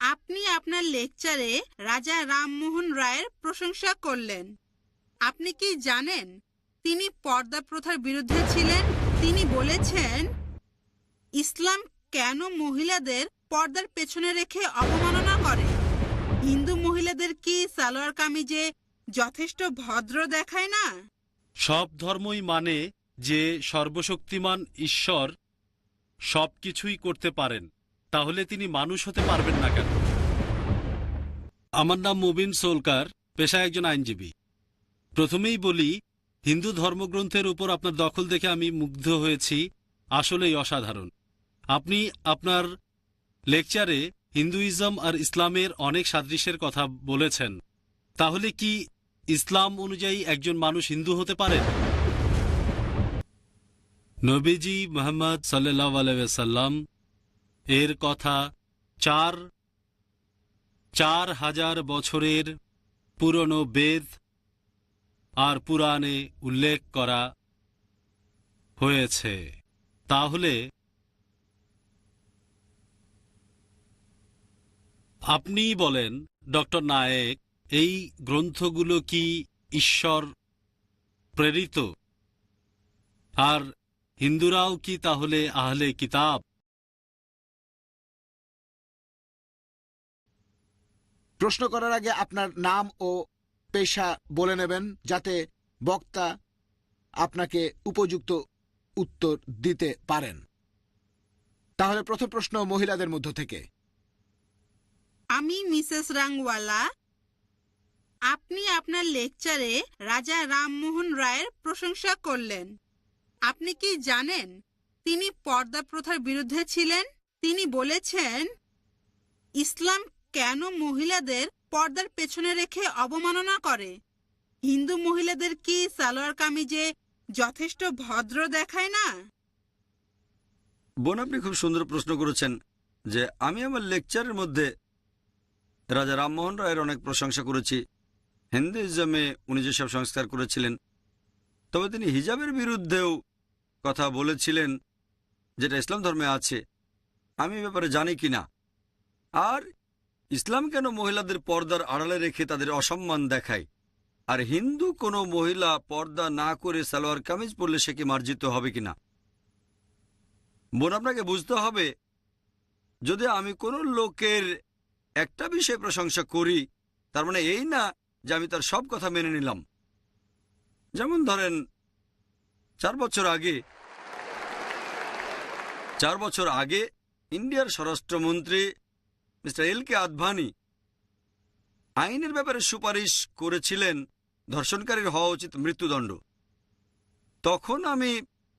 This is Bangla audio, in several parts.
আপনি আপনার লেকচারে রাজা রামমোহন রায়ের প্রশংসা করলেন। আপনি কি জানেন তিনি পর্দা প্রথার বিরুদ্ধে ছিলেন? তিনি বলেছেন, ইসলাম কেন মহিলাদের পর্দার পেছনে রেখে অবমাননা করে? হিন্দু মহিলাদের কি সালোয়ার কামিজে যথেষ্ট ভদ্র দেখায় না? সব ধর্মই মানে যে সর্বশক্তিমান ঈশ্বর সবকিছুই করতে পারেন, তাহলে তিনি মানুষ হতে পারবেন না কেন? আমার নাম মুবিন সোলকার, পেশায় একজন আইনজীবী। প্রথমেই বলি, হিন্দু ধর্মগ্রন্থের উপর আপনার দখল দেখে আমি মুগ্ধ হয়েছি, আসলেই অসাধারণ। আপনি আপনার লেকচারে হিন্দুইজম আর ইসলামের অনেক সাদৃশ্যের কথা বলেছেন। তাহলে কি ইসলাম অনুযায়ী একজন মানুষ হিন্দু হতে পারেন? নবীজি মুহাম্মদ সাল্লাল্লাহু আলাইহি ওয়াসাল্লাম এর কথা ৪,০০০ বছরের পুরনো বেদ আর পুরাণে উল্লেখ করা হয়েছে। তাহলে আপনি বলেন, ডক্টর নায়েক, এই গ্রন্থগুলো কি ঈশ্বর প্রেরিত? আর হিন্দুরাও কি তাহলে আহলে কিতাব? প্রশ্ন করার আগে আপনার নাম ও পেশা বলে নেবেন, যাতে বক্তা আপনাকে উপযুক্ত উত্তর দিতে পারেন। তাহলে প্রথম প্রশ্ন মহিলাদের মধ্য থেকে। আমি মিসেস রাংওয়ালা। আপনি আপনার লেকচারে রাজা রামমোহন রায়ের প্রশংসা করলেন। আপনি কি জানেন তিনি পর্দা প্রথার বিরুদ্ধে ছিলেন? তিনি বলেছেন, ইসলাম কেন মহিলাদের পর্দার পেছনে রেখে অবমাননা করে? হিন্দু মহিলাদের কি সালোয়ার কামিজে যথেষ্ট ভদ্র দেখায় না? বোন, আপনি খুব সুন্দর প্রশ্ন করেছেন যে আমি আমার লেকচারের মধ্যে রাজা রামমোহন রায়ের অনেক প্রশংসা করেছি। হিন্দুইজমে উনি যেসব সংস্কার করেছিলেন, তবে তিনি হিজাবের বিরুদ্ধেও কথা বলেছিলেন, যেটা ইসলাম ধর্মে আছে। আমি এ ব্যাপারে জানি কিনা, আর ইসলাম কেন মহিলাদের পর্দার আড়ালে রেখে তাদের অসম্মান দেখায়, আর হিন্দু কোনো মহিলা পর্দা না করে সালোয়ার কামিজ পরলে সে কি মার্জিত হবে কিনা। বোন, আপনাকে বুঝতে হবে, যদি আমি কোনো লোকের একটা বিষয়ে প্রশংসা করি, তার মানে এই না যে আমি তার সব কথা মেনে নিলাম। যেমন ধরেন, 4 বছর আগে ইন্ডিয়ার স্বরাষ্ট্রমন্ত্রী মিস্টার এল.কে. আদভানি আইনের ব্যাপারে সুপারিশ করেছিলেন ধর্ষণকারীর হওয়া উচিত মৃত্যুদণ্ড। তখন আমি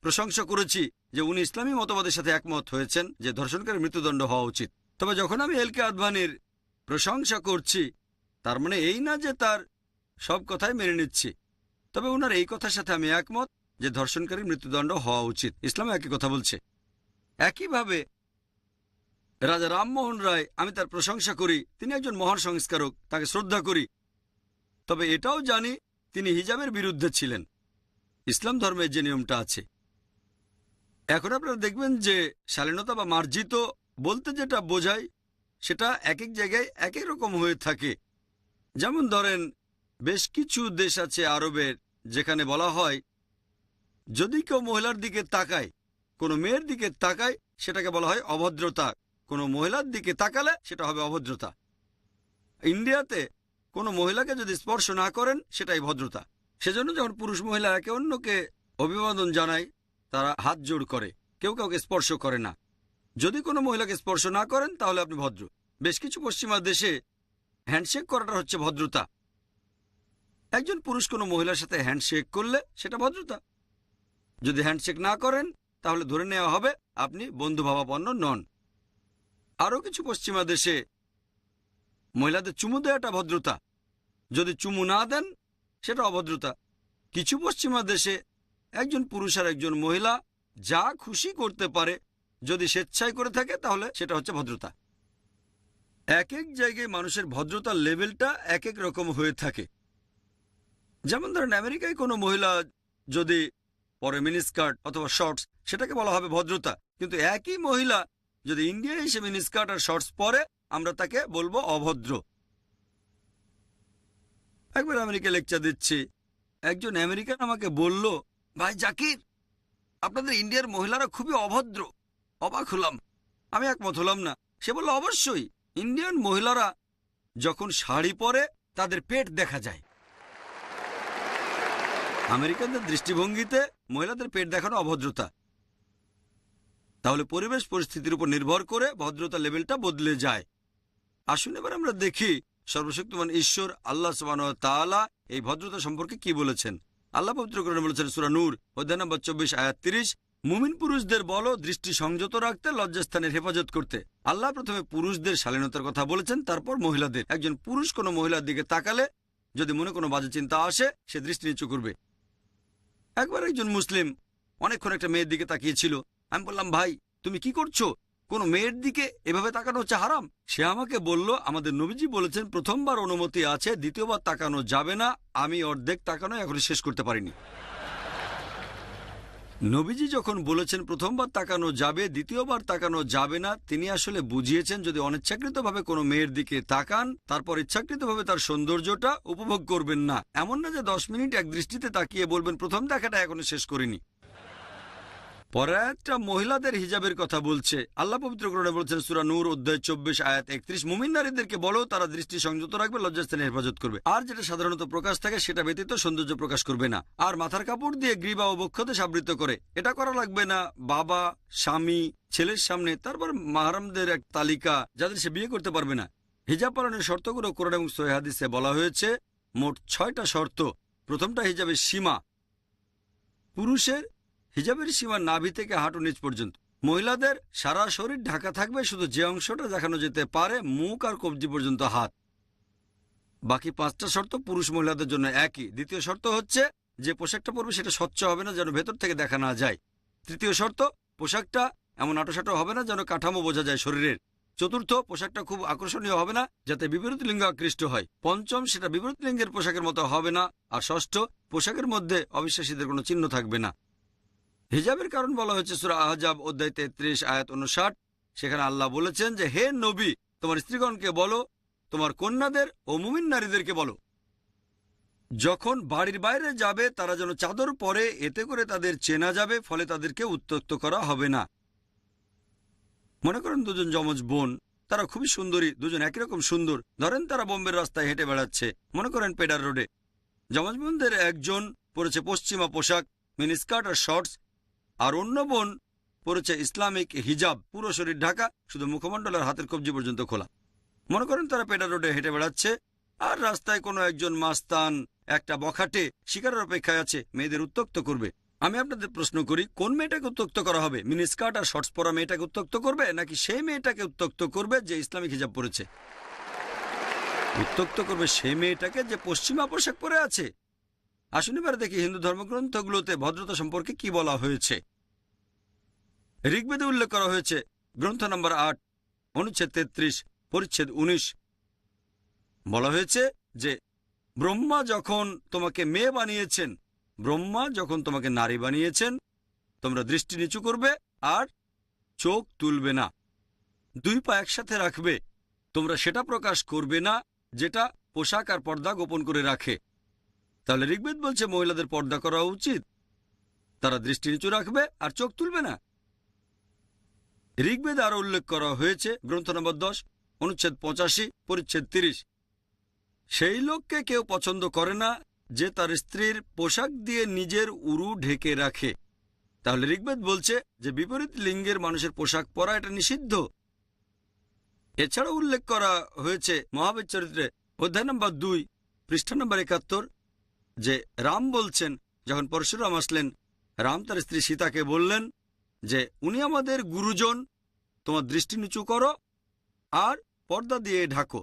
প্রশংসা করেছি যে উনি ইসলামী মতবাদের সাথে একমত হয়েছেন যে ধর্ষণকারীর মৃত্যুদণ্ড হওয়া উচিত। তবে যখন আমি এল.কে. আদভানির প্রশংসা করছি, তার মানে এই না যে তার সব কথাই মেনে নিচ্ছি। তবে ওনার এই কথার সাথে আমি একমত যে ধর্ষণকারীর মৃত্যুদণ্ড হওয়া উচিত। ইসলামে একই কথা বলছে। একইভাবে রাজা রামমোহন রায়, আমি তার প্রশংসা করি, তিনি একজন মহান সংস্কারক, তাকে শ্রদ্ধা করি। তবে এটাও জানি তিনি হিজাবের বিরুদ্ধে ছিলেন, ইসলাম ধর্মের যে নিয়মটা আছে। এখন আপনারা দেখবেন যে শালীনতা বা মার্জিত বলতে যেটা বোঝায়, সেটা এক এক জায়গায় এক এক রকম হয়ে থাকে। যেমন ধরেন, বেশ কিছু দেশ আছে আরবের, যেখানে বলা হয় যদি কেউ মহিলার দিকে তাকায়, কোনো মেয়ের দিকে তাকায়, সেটাকে বলা হয় অভদ্রতা। কোনো মহিলার দিকে তাকালে সেটা হবে অভদ্রতা। ইন্ডিয়াতে কোনো মহিলাকে যদি স্পর্শ না করেন, সেটাই ভদ্রতা। সেজন্য যখন পুরুষ মহিলা একে অন্যকে অভিবাদন জানায়, তারা হাত জোড় করে, কেউ কাউকে স্পর্শ করে না। যদি কোনো মহিলাকে স্পর্শ না করেন, তাহলে আপনি ভদ্র। বেশ কিছু পশ্চিমা দেশে হ্যান্ডশেক করাটা হচ্ছে ভদ্রতা। একজন পুরুষ কোনো মহিলার সাথে হ্যান্ডশেক করলে সেটা ভদ্রতা। যদি হ্যান্ডশেক না করেন, তাহলে ধরে নেওয়া হবে আপনি বন্ধুভাবাপন্ন নন। আরও কিছু পশ্চিমা দেশে মহিলাদের চুমু দেওয়াটা ভদ্রতা, যদি চুমু না দেন সেটা অভদ্রতা। কিছু পশ্চিমা দেশে একজন পুরুষ আর একজন মহিলা যা খুশি করতে পারে, যদি স্বেচ্ছায় করে থাকে, তাহলে সেটা হচ্ছে ভদ্রতা। এক এক জায়গায় মানুষের ভদ্রতার লেভেলটা এক এক রকম হয়ে থাকে। যেমন ধরেন, আমেরিকায় কোনো মহিলা যদি পরে মিনিস্কার্ট অথবা শর্টস, সেটাকে বলা হবে ভদ্রতা। কিন্তু একই মহিলা যদি ইন্ডিয়ায় এসে মিনিস্কার্ট আর শর্টস পরে আমরা তাকে বলবো অভদ্র। একবার আমেরিকা লেকচার দিচ্ছি, একজন আমেরিকান আমাকে বলল, ভাই জাকির, আপনাদের ইন্ডিয়ার মহিলারা খুবই অভদ্র। অবাক হলাম, আমি একমত হলাম না। সে বলল, অবশ্যই, ইন্ডিয়ান মহিলারা যখন শাড়ি পরে তাদের পেট দেখা যায়। আমেরিকানদের দৃষ্টিভঙ্গিতে মহিলাদের পেট দেখানো অভদ্রতা। তাহলে পরিবেশ পরিস্থিতির উপর নির্ভর করে ভদ্রতা লেভেলটা বদলে যায়। আসুন এবার আমরা দেখি সর্বশক্তিমান ঈশ্বর আল্লাহ সুবহানাহু ওয়া তাআলা এই ভদ্রতা সম্পর্কে কি বলেছেন। আল্লাহ পবিত্র কোরআনে বলেছেন, সূরা নূর অধ্যায় নম্বর 24 আয়াত 30, মুমিন পুরুষদের বলো দৃষ্টি সংযত রাখতে, লজ্জাস্থানের হেফাজত করতে। আল্লাহ প্রথমে পুরুষদের শালীনতার কথা বলেছেন, তারপর মহিলাদের। একজন পুরুষ কোনো মহিলার দিকে তাকালে যদি মনে কোনো বাজে চিন্তা আসে, সে দৃষ্টি নিচু করবে। একবার একজন মুসলিম অনেকক্ষণ একটা মেয়ের দিকে তাকিয়েছিল। আমি বললাম, ভাই তুমি কি করছো? কোনো মেয়ের দিকে এভাবে তাকানো হচ্ছে হারাম। সে আমাকে বলল, আমাদের নবীজি বলেছেন প্রথমবার অনুমতি আছে, দ্বিতীয়বার তাকানো যাবে না। আমি অর্ধেক তাকানো এখনো শেষ করতে পারিনি। নবীজি যখন বলেছেন প্রথমবার তাকানো যাবে, দ্বিতীয়বার তাকানো যাবে না, তিনি আসলে বুঝিয়েছেন যদি অনিচ্ছাকৃতভাবে কোনো মেয়ের দিকে তাকান, তারপর ইচ্ছাকৃতভাবে তার সৌন্দর্যটা উপভোগ করবেন না। এমন না যে 10 মিনিট এক দৃষ্টিতে তাকিয়ে বলবেন প্রথম দেখাটা এখনো শেষ করিনি। পরে একটা মহিলাদের হিজাবের কথা বলছে। আল্লাহ পবিত্র কোরআনে বলছেন, সূরা নূর অধ্যায় 24 আয়াত 31, মুমিন নারীদেরকে বলো তারা দৃষ্টি সংযত রাখবে, লজ্জাস্থানের হেফাজত করবে, আর যেটা সাধারণত প্রকাশ থাকে সেটা ব্যতীত সৌন্দর্য প্রকাশ করবে না, আর মাথার কাপড় দিয়ে গ্রীবা ও বক্ষদেশ আবৃত করে। এটা করা লাগবে না বাবা, স্বামী, ছেলের সামনে। তারপর মাহরামদের এক তালিকা যাদের সে বিয়ে করতে পারবে না। হিজাব পালনের শর্তগুলো কোরআন এবং সহিহ হাদিসে বলা হয়েছে, মোট 6টা শর্ত। প্রথমটা হিজাবের সীমা। পুরুষের হিজাবের সীমা নাভি থেকে হাঁটু নিচ পর্যন্ত। মহিলাদের সারা শরীর ঢাকা থাকবে, শুধু যে অংশটা দেখানো যেতে পারে মুখ আর কবজি পর্যন্ত হাত। বাকি 5টা শর্ত পুরুষ মহিলাদের জন্য একই। দ্বিতীয় শর্ত হচ্ছে যে পোশাকটা পরবে সেটা স্বচ্ছ হবে না, যেন ভেতর থেকে দেখা না যায়। তৃতীয় শর্ত, পোশাকটা এমন আটোসাটো হবে না যেন কাঠামো বোঝা যায় শরীরের। চতুর্থ, পোশাকটা খুব আকর্ষণীয় হবে না যাতে বিপরীত লিঙ্গ আকৃষ্ট হয়। পঞ্চম, সেটা বিপরীত লিঙ্গের পোশাকের মতো হবে না। আর ষষ্ঠ, পোশাকের মধ্যে অবিশ্বাসীদের কোনো চিহ্ন থাকবে না। হিজাবের কারণ বলা হয়েছে সূরা আহজাব অধ্যায় 33 আয়াত 59। সেখানে আল্লাহ বলেছেন যে, হে নবী, তোমার স্ত্রীগণকে বলো, তোমার কন্যাদের ও মুমিন নারীদেরকে বলো, যখন বাড়ির বাইরে যাবে তারা যেন চাদর পরে, এতে করে তাদের চেনা যাবে, ফলে তাদেরকে উত্ত্যক্ত করা হবে না। মনে করেন দুজন যমজ বোন, তারা খুবই সুন্দরী, দুজন একই রকম সুন্দর। ধরেন তারা বোম্বের রাস্তায় হেঁটে বেড়াচ্ছে, মনে করেন পেডার রোডে। যমজ বোনদের একজন পরেছে পশ্চিমা পোশাক, মিনিস্কার্ট আর শর্টস, আর অন্য বোন পরেছে ইসলামিক হিজাব, পুরো শরীর ঢাকা, শুধু মুখমণ্ডল আর হাতের কবজি পর্যন্ত খোলা। মনে করেন তারা পেডার রোডে হেঁটে বেড়াচ্ছে, আর রাস্তায় কোনো একজন মাস্তান একটা বখাটে শিকারের অপেক্ষায় আছে, মেয়েদের উত্ত্যক্ত করবে। আমি আপনাদের প্রশ্ন করি, কোন মেয়েটাকে উত্ত্যক্ত করা হবে? মিনিস্কার্ট আর শর্টস পরা মেয়েটাকে উত্ত্যক্ত করবে, নাকি সেই মেয়েটাকে উত্ত্যক্ত করবে যে ইসলামিক হিজাব পরেছে? উত্ত্যক্ত করবে সেই মেয়েটাকে যে পশ্চিমা পোশাক পরে আছে। আসুন এবার দেখি হিন্দু ধর্মগ্রন্থগুলোতে ভদ্রতা সম্পর্কে কি বলা হয়েছে। ঋগ্বেদে উল্লেখ করা হয়েছে, গ্রন্থ নম্বর 8 অনুচ্ছেদ 33 পরিচ্ছেদ 19, বলা হয়েছে যে ব্রহ্মা যখন তোমাকে মেয়ে বানিয়েছেন, ব্রহ্মা যখন তোমাকে নারী বানিয়েছেন, তোমরা দৃষ্টি নিচু করবে আর চোখ তুলবে না, 2 পা একসাথে রাখবে। তোমরা সেটা প্রকাশ করবে না যেটা পোশাক আর পর্দা গোপন করে রাখে। তাহলে ঋগ্বেদ বলছে মহিলাদের পর্দা করা উচিত, তারা দৃষ্টি নিচু রাখবে আর চোখ তুলবে না। ঋগ্বেদে আরো উল্লেখ করা হয়েছে, গ্রন্থ নম্বর 10 অনুচ্ছেদ 85 পরিচ্ছেদ 30, সেই লোককে কেউ পছন্দ করে না যে তার স্ত্রীর পোশাক দিয়ে নিজের উরু ঢেকে রাখে। তাহলে ঋগ্বেদ বলছে যে বিপরীত লিঙ্গের মানুষের পোশাক পরা এটা নিষিদ্ধ। এছাড়া উল্লেখ করা হয়েছে মহাবীর চরিত্রে অধ্যায় নম্বর 2 পৃষ্ঠা নম্বর 71, যে রাম বলছেন, যখন পরশুরাম আসলেন, রাম তার স্ত্রী সীতাকে বললেন যে উনি আমাদের গুরুজন, তোমার দৃষ্টি নিচু করো আর পর্দা দিয়ে ঢাকো।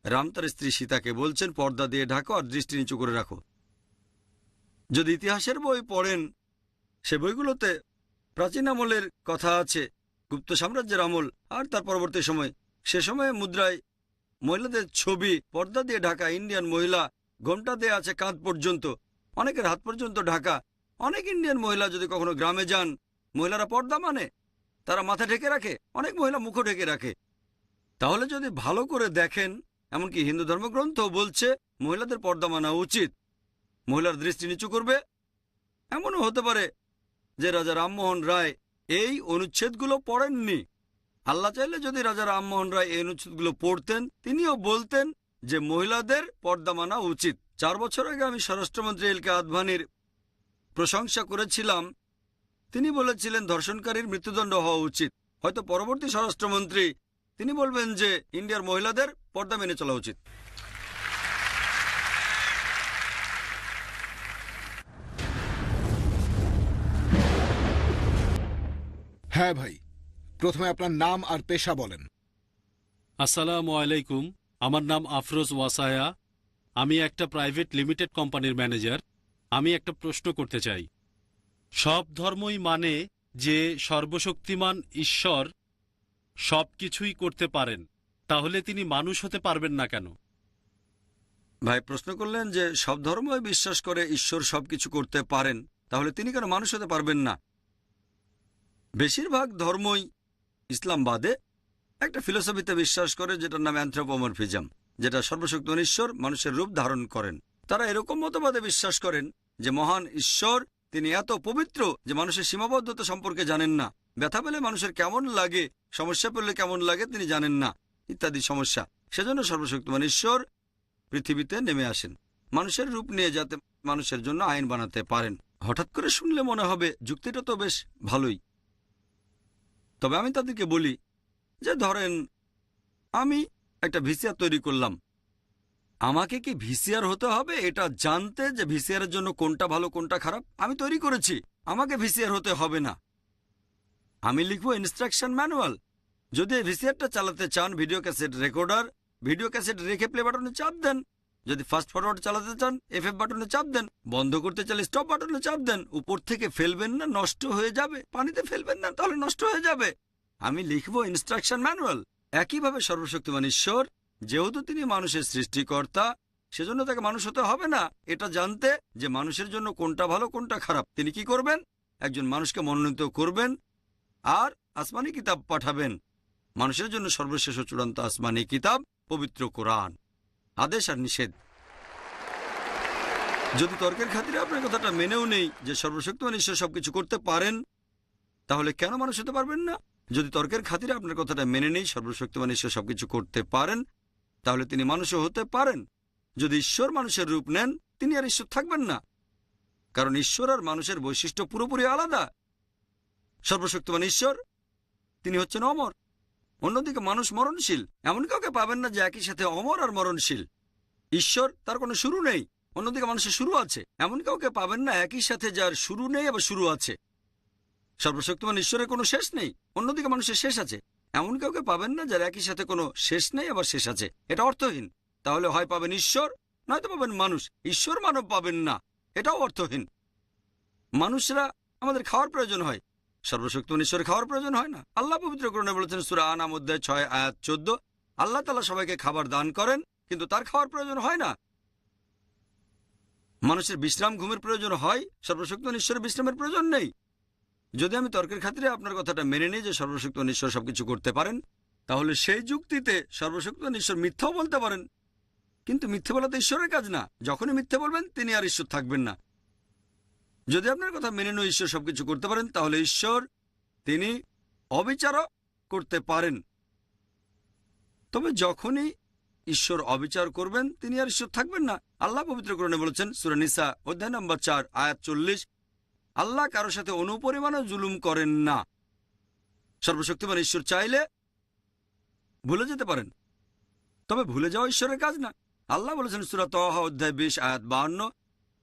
রাম তার স্ত্রী সীতাকে বলছেন পর্দা দিয়ে ঢাকো আর দৃষ্টি নিচু করে রাখো। যদি ইতিহাসের বই পড়েন, সে বইগুলোতে প্রাচীন আমলের কথা আছে, গুপ্ত সাম্রাজ্যের আমল আর তার পরবর্তী সময়। সে সময়ে মুদ্রায় মহিলাদের ছবি, পর্দা দিয়ে ঢাকা ইন্ডিয়ান মহিলা, ঘোমটা দিয়ে আছে কাঁধ পর্যন্ত, অনেকের হাত পর্যন্ত ঢাকা। অনেক ইন্ডিয়ান মহিলা যদি কখনো গ্রামে যান, মহিলারা পর্দা মানে তারা মাথা ঢেকে রাখে, অনেক মহিলা মুখও ঢেকে রাখে। তাহলে যদি ভালো করে দেখেন, এমনকি হিন্দু ধর্মগ্রন্থ বলছে মহিলাদের পর্দা মানা উচিত, মহিলার দৃষ্টি নিচু করবে। এমনও হতে পারে যে রাজা রামমোহন রায় এই অনুচ্ছেদগুলো পড়েননি। আল্লাহ চাইলে যদি রাজা রামমোহন রায় এই অনুচ্ছেদগুলো পড়তেন, তিনিও বলতেন যে মহিলাদের পর্দা মানা উচিত। 4 বছর আগে আমি স্বরাষ্ট্রমন্ত্রী এল কে আদভানির প্রশংসা করেছিলাম। তিনি বলেছিলেন ধর্ষণকারীর মৃত্যুদণ্ড হওয়া উচিত। হয়তো পরবর্তী স্বরাষ্ট্রমন্ত্রী তিনি বলবেন যে ইন্ডিয়ার মহিলাদের পর্দা মেনে চলা উচিত। হ্যাঁ ভাই, প্রথমে আপনার নাম আর পেশা বলেন। আসসালামু আলাইকুম। আমার নাম আফরোজ ওয়াসায়া। আমি একটা প্রাইভেট লিমিটেড কোম্পানির ম্যানেজার। আমি একটা প্রশ্ন করতে চাই। সব ধর্মই মানে যে সর্বশক্তিমান ঈশ্বর সব কিছুই করতে পারেন, তাহলে তিনি মানুষ হতে পারবেন না কেন? ভাই প্রশ্ন করলেন যে সব ধর্মই বিশ্বাস করে ঈশ্বর সবকিছু করতে পারেন, তাহলে তিনি কেন মানুষ হতে পারবেন না? বেশিরভাগ ধর্মই, ইসলাম বাদে, একটা ফিলোসফিতে বিশ্বাস করে যেটার নাম অ্যানথ্রোপোমরফিজম, যেটা সর্বশক্তিমান ঈশ্বর মানুষের রূপ ধারণ করেন। তারা এরকম মতবাদে বিশ্বাস করেন যে মহান ঈশ্বর তিনি এত পবিত্র যে মানুষের সীমাবদ্ধতা সম্পর্কে জানেন না, ব্যথা পেলে মানুষের কেমন লাগে, সমস্যা পেলে কেমন লাগে তিনি জানেন না, ইত্যাদি সমস্যা। সেজন্য সর্বশক্তিমান ঈশ্বর পৃথিবীতে নেমে আসেন মানুষের রূপ নিয়ে, যাতে মানুষের জন্য আইন বানাতে পারেন। হঠাৎ করে শুনলে মনে হবে যুক্তিটা তো বেশ ভালোই। তবে আমি তাদেরকে বলি যে ধরেন আমি একটা ভিসিআর তৈরি করলাম, আমাকে কি ভিসিআর হতে হবে এটা জানতে যে ভিসিআর এর জন্য কোনটা ভালো কোনটা খারাপ? আমি তৈরি করেছি, আমাকে ভিসিআর হতে হবে না। আমি লিখবো ইনস্ট্রাকশন ম্যানুয়াল। যদি এই ভিসিআরটা চালাতে চান, video cassette recorder, video cassette রেখে প্লে বাটনে চাপ দেন। যদি ফাস্ট ফরওয়ার্ড চালাতে চান এফএফ বাটনে চাপ দেন। বন্ধ করতে চাইলে স্টপ বাটনে চাপ দেন। উপর থেকে ফেলবেন না, নষ্ট হয়ে যাবে। পানিতে ফেলবেন না, তাহলে নষ্ট হয়ে যাবে। আমি লিখবো ইনস্ট্রাকশন ম্যানুয়াল। একইভাবে সর্বশক্তিমান ঈশ্বর, যেহেতু তিনি মানুষের সৃষ্টিকর্তা, সেজন্য তাকে মানুষ হতে হবে না এটা জানতে যে মানুষের জন্য কোনটা ভালো কোনটা খারাপ। তিনি কি করবেন? একজন মানুষকে মনোনীত করবেন আর আসমানি কিতাব পাঠাবেন। মানুষের জন্য সর্বশেষ ও চূড়ান্ত আসমানি কিতাব পবিত্র কোরআন, আদেশ আর নিষেধ। যদি তর্কের খাতিরে আপনার কথাটা মেনেও নেই যে সর্বশক্তিমান ঈশ্বর সবকিছু করতে পারেন, তাহলে কেন মানুষ হতে পারবেন না? যদি তর্কের খাতিরে আপনার কথাটা মেনে নেই সর্বশক্তিমান ঈশ্বর সবকিছু করতে পারেন, তাহলে তিনি মানুষও হতে পারেন। যদি ঈশ্বর মানুষের রূপ নেন, তিনি আর ঈশ্বর থাকবেন না, কারণ ঈশ্বর আর মানুষের বৈশিষ্ট্য পুরোপুরি আলাদা। সর্বশক্তিমান ঈশ্বর তিনি হচ্ছেন অমর, অন্যদিকে মানুষ মরণশীল। এমন কাউকে পাবেন না যে একই সাথে অমর আর মরণশীল। ঈশ্বর তার কোনো শুরু নেই, অন্যদিকে মানুষের শুরু আছে। এমন কাউকে পাবেন না একই সাথে যার শুরু নেই আবার শুরু আছে। সর্বশক্তিমান ঈশ্বরের কোনো শেষ নেই, অন্যদিকে মানুষের শেষ আছে। এমন কাউকে পাবেন না যার একই সাথে কোনো শেষ নেই আবার শেষ আছে। এটা অর্থহীন। তাহলে হয় পাবেন ঈশ্বর, নয়তো পাবেন মানুষ। ঈশ্বর মানব পাবেন না, এটাও অর্থহীন। মানুষরা আমাদের খাওয়ার প্রয়োজন হয়, সর্বশক্তিমান ঈশ্বরের খাওয়ার প্রয়োজন হয় না। আল্লাহ পবিত্র কোরআনে বলেছেন সূরা আনাম অধ্যায় 6 আয়াত 14, আল্লাহ তাআলা সবাইকে খাবার দান করেন, কিন্তু তার খাওয়ার প্রয়োজন হয় না। মানুষের বিশ্রাম ঘুমের প্রয়োজন হয়, সর্বশক্তিমান ঈশ্বরের বিশ্রামের প্রয়োজন নেই। যদি আমি তর্কের খাতিরে আপনার কথাটা মেনে নিই যে সর্বশক্তিমান ঈশ্বর সবকিছু করতে পারেন, তাহলে সেই যুক্তিতে সর্বশক্তিমান ঈশ্বর মিথ্যাও বলতে পারেন। কিন্তু মিথ্যে বলা তো ঈশ্বরের কাজ না। যখনই মিথ্যে বলবেন তিনি আর ঈশ্বর থাকবেন না। যদি আপনার কথা মেনে নিয়ে ঈশ্বর সবকিছু করতে পারেন, তাহলে ঈশ্বর তিনি অবিচারও করতে পারেন। তবে যখনই ঈশ্বর অবিচার করবেন, তিনি আর ঈশ্বর থাকবেন না। আল্লাহ পবিত্র কোরআনে বলেছেন সূরা নিসা অধ্যায় নম্বর 4 আয়াত 40, আল্লাহ কারো সাথে অনুপরিমাণও জুলুম করেন না। সর্বশক্তিমান ঈশ্বর চাইলে ভুলে যেতে পারেন, তবে ভুলে যাওয়া ঈশ্বরের কাজ না। আল্লাহ বলেছেন সূরা তাহা অধ্যায় 20 আয়াত 52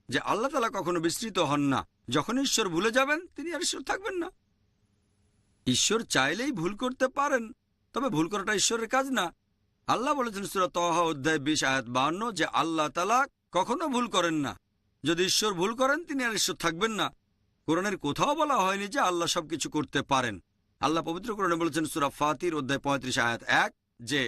যে আল্লাহ তাআলা কখনো বিস্মৃত হন না। যখন ঈশ্বর ভুলে যাবেন, তিনি আর ঈশ্বর থাকবেন না। ঈশ্বর চাইলেই ভুল করতে পারেন, তবে ভুল করাটা ঈশ্বরের কাজ না। আল্লাহ বলেছেন সূরা তাহা অধ্যায় 20 আয়াত 52 যে আল্লাহ তাআলা কখনো ভুল করেন না। যদি ঈশ্বর ভুল করেন, তিনি আর ঈশ্বর থাকবেন না। কোরআনের কোথাও বলা হয়নি যে আল্লাহ সবকিছু করতে পারেন। আল্লাহ পবিত্র কোরআনে বলেছেন সূরা ফাতির অধ্যায় 35 আয়াত 1 যে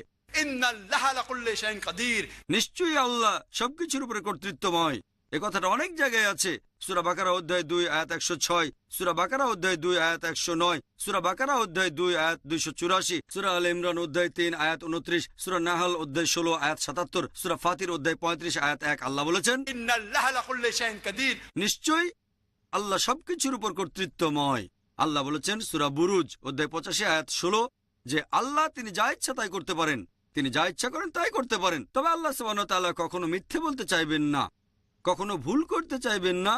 নিশ্চয়ই আল্লাহ সবকিছুর উপরে কর্তৃত্বময়। এ কথাটা অনেক জায়গায় আছে। সূরা বাকারা অধ্যায় 2 আয়াত 106, সূরা বাকারা অধ্যায় 2 আয়াত 109, সূরা বাকারা অধ্যায় 2 আয়াত 284, সূরা আল ইমরান অধ্যায় 3 আয়াত 29, সূরা নাহল অধ্যায় 16 আয়াত 77, সূরা ফাতির অধ্যায় 35 আয়াত 1। আল্লাহ বলেছেন, ইন্নাল্লাহা আলা কুল্লি শাইইন কাদির। নিশ্চয়ই আল্লাহ সবকিছুর উপর কর্তৃত্বময়। আল্লাহ বলেছেন সূরা বুরুজ অধ্যায় 85 আয়াত 16 যে আল্লাহ তিনি যা ইচ্ছা তাই করতে পারেন, তিনি যা ইচ্ছা করেন তাই করতে পারেন। তবে আল্লাহ সুবহানাহু ওয়া তাআলা কখনো মিথ্যে বলতে চাইবেন না, কখনো ভুল করতে চাইবেন না,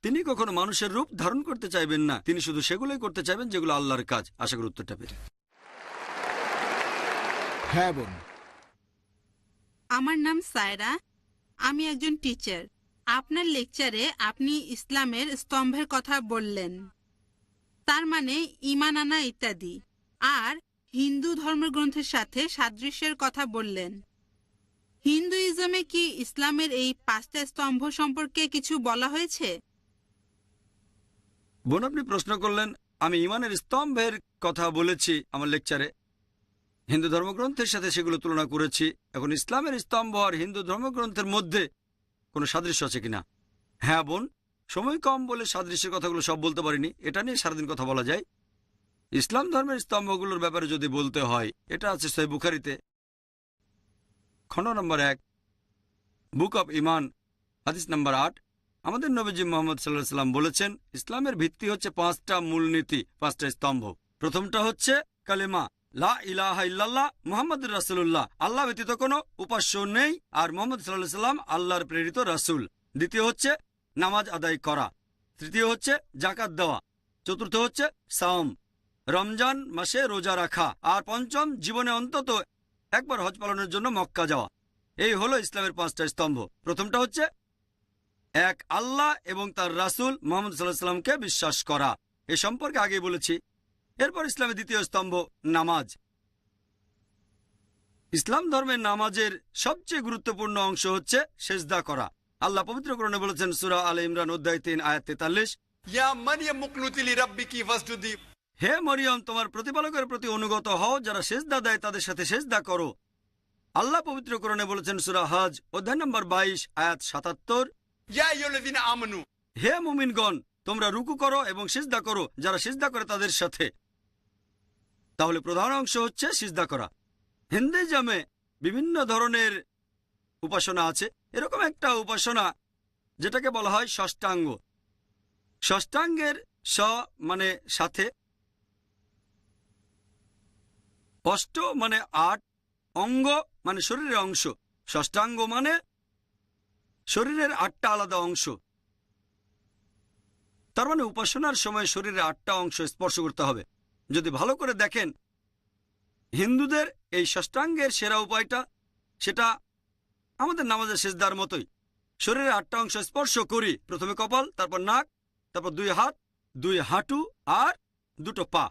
তিনি কখনো মানুষের রূপ ধারণ করতে চাইবেন না। তিনি শুধু সেগুলোই করতে চাইবেন যেগুলো আল্লাহর কাজ। আশা করি উত্তরটা পেরে। হ্যাঁ বোন। আমার নাম সায়রা, আমি একজন টিচার। আপনার লেকচারে আপনি ইসলামের স্তম্ভের কথা বললেন, তার মানে ঈমান আনা ইত্যাদি, আর হিন্দু ধর্মগ্রন্থের সাথে সাদৃশ্যের কথা বললেন। হিন্দুইজমে কি ইসলামের এই 5টা স্তম্ভ সম্পর্কে কিছু বলা হয়েছে? বোন, আপনি প্রশ্ন করলেন, আমি ইমানের স্তম্ভের কথা বলেছি আমার লেকচারে, হিন্দু ধর্মগ্রন্থের সাথে সেগুলো তুলনা করেছি। এখন ইসলামের স্তম্ভ আর হিন্দু ধর্মগ্রন্থের মধ্যে কোনো সাদৃশ্য আছে কিনা? হ্যাঁ বোন, সময় কম বলে সাদৃশ্যের কথাগুলো সব বলতে পারিনি, এটা নিয়ে সারাদিন কথা বলা যায়। ইসলাম ধর্মের স্তম্ভগুলোর ব্যাপারে যদি বলতে হয়, এটা আছে সহিহ বুখারীতে খণ্ড নম্বর 1, বুক অব ইমান, হাদিস নম্বর 8। আমাদের নবীজি মুহাম্মদ সাল্লাল্লাহু আলাইহি ওয়াসাল্লাম বলেছেন, ইসলামের ভিত্তি হচ্ছে 5টা মূলনীতি, 5টা স্তম্ভ। প্রথমটা হচ্ছে কালেমা লা ইলাহা ইল্লাল্লাহ মুহাম্মাদুর রাসূলুল্লাহ, আল্লাহ ব্যতীত কোনো উপাস্য নেই আর মুহাম্মদ সাল্লাল্লাহু আলাইহি ওয়াসাল্লাম আল্লাহর প্রেরিত রাসূল। দ্বিতীয় হচ্ছে নামাজ আদায় করা। তৃতীয় হচ্ছে যাকাত দেওয়া। চতুর্থ হচ্ছে সাওম, রমজান মাসে রোজা রাখা। আর পঞ্চম, জীবনে অন্তত একবার হজ পালনের জন্য মক্কা যাওয়া। এই হলো ইসলামের 5টা স্তম্ভ। প্রথমটা হচ্ছে এক আল্লাহ এবং তার রাসূল মুহাম্মদ সাল্লাল্লাহু আলাইহি ওয়াসাল্লামকে বিশ্বাস করা। এ সম্পর্কে আগেই বলেছি। এরপর ইসলামের দ্বিতীয় স্তম্ভ নামাজ। ইসলাম ধর্মের নামাজের সবচেয়ে গুরুত্বপূর্ণ অংশ হচ্ছে সেজদা করা। আল্লাহ পবিত্র কোরআনে বলেছেন সূরা আল ইমরান অধ্যায় 3 আয়াত 43, ইয়া মারইয়াম মুকনুতি লিরাব্বিকি ফাসজুদি। হে মরিয়ম, তোমার প্রতিপালকের প্রতি অনুগত হও, যারা সেজদা দেয় তাদের সাথে সেজদা করো। আল্লাহ পবিত্র কোরআনে বলেছেন সূরা হজ অধ্যায় নম্বর 22 আয়াত 77, ইয়া আইয়ুহাল্লাযীনা আমানু। হে মুমিনগণ, তোমরা রুকু করো এবং সিজদা করো যারা সিজদা করে তাদের সাথে। তাহলে প্রধান অংশ হচ্ছে সিজদা করা। হিন্দুইজমে বিভিন্ন ধরনের উপাসনা আছে। এরকম একটা উপাসনা যেটাকে বলা হয় ষষ্ঠাঙ্গ। ষষ্ঠাঙ্গের স মানে সাথে, অষ্ট মানে 8, অঙ্গ মানে শরীরের অংশ। ষষ্ঠাঙ্গ মানে শরীরের 8টা আলাদা অংশ। তার মানে উপাসনার সময় শরীরের 8টা অংশ স্পর্শ করতে হবে। যদি ভালো করে দেখেন, হিন্দুদের এই ষষ্ঠাঙ্গের সেরা উপায়টা সেটা আমাদের নামাজের সিজদার মতোই। শরীরের 8টা অংশ স্পর্শ করি। প্রথমে কপাল, তারপর নাক, তারপর 2 হাত, 2 হাঁটু আর 2টো পা।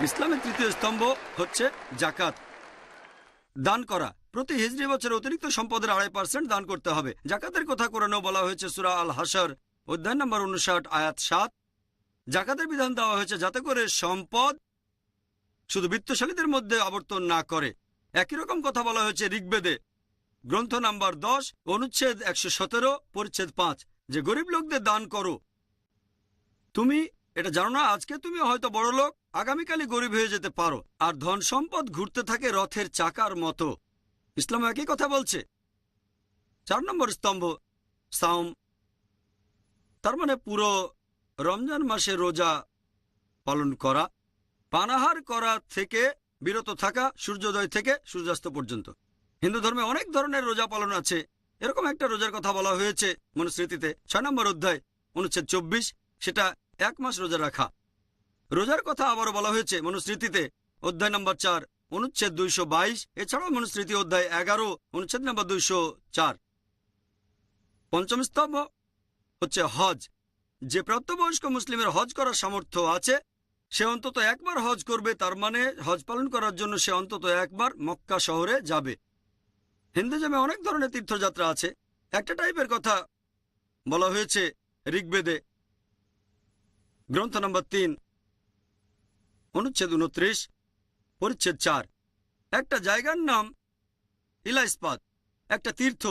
ইসলামের তৃতীয় স্তম্ভ হচ্ছে জাকাত, দান করা। প্রতি হিজরি বছরে অতিরিক্ত সম্পদের 2.5% দান করতে হবে। জাকাতের কথা কোরআনেও বলা হয়েছে সূরা আল হাশর অধ্যায় নম্বর 59 আয়াত 7। জাকাতের বিধান দেওয়া হয়েছে যাতে করে সম্পদ শুধু বিত্তশালীদের মধ্যে আবর্তন না করে। একই রকম কথা বলা হয়েছে ঋগ্বেদে গ্রন্থ নাম্বার 10 অনুচ্ছেদ 117 পরিচ্ছেদ 5, যে গরিব লোকদের দান করো। তুমি এটা জানো না, আজকে তুমি হয়তো বড় লোক, আগামীকালই গরিব হয়ে যেতে পারো। আর ধন সম্পদ ঘুরতে থাকে রথের চাকার মতো। ইসলাম একই কথা বলছে। 4 নম্বর স্তম্ভ সাওম, তার মানে পুরো রমজান মাসে রোজা পালন করা, পানাহার করা থেকে বিরত থাকা সূর্যোদয় থেকে সূর্যাস্ত পর্যন্ত। হিন্দু ধর্মে অনেক ধরনের রোজা পালন আছে। এরকম একটা রোজার কথা বলা হয়েছে মনুস্মৃতিতে 6 নম্বর অধ্যায় অনুচ্ছেদ 24, সেটা 1 মাস রোজা রাখা। রোজার কথা আবারও বলা হয়েছে মনুস্মৃতিতে অধ্যায় নম্বর 4 অনুচ্ছেদ 222। এছাড়াও মনুস্মৃতি অধ্যায় 11 অনুচ্ছেদ নম্বর 204। পঞ্চম স্তম্ভ হচ্ছে হজ। যে প্রাপ্তবয়স্ক মুসলিমের হজ করার সামর্থ্য আছে সে অন্তত একবার হজ করবে। তার মানে হজ পালন করার জন্য সে অন্তত একবার মক্কা শহরে যাবে। হিন্দুজমে অনেক ধরনের তীর্থযাত্রা আছে। একটা টাইপের কথা বলা হয়েছে ঋগ্বেদে গ্রন্থ নম্বর 3 অনুচ্ছেদ 29 পরিচ্ছেদ 4। একটা জায়গার নাম ইলাইসপাত, একটা তীর্থ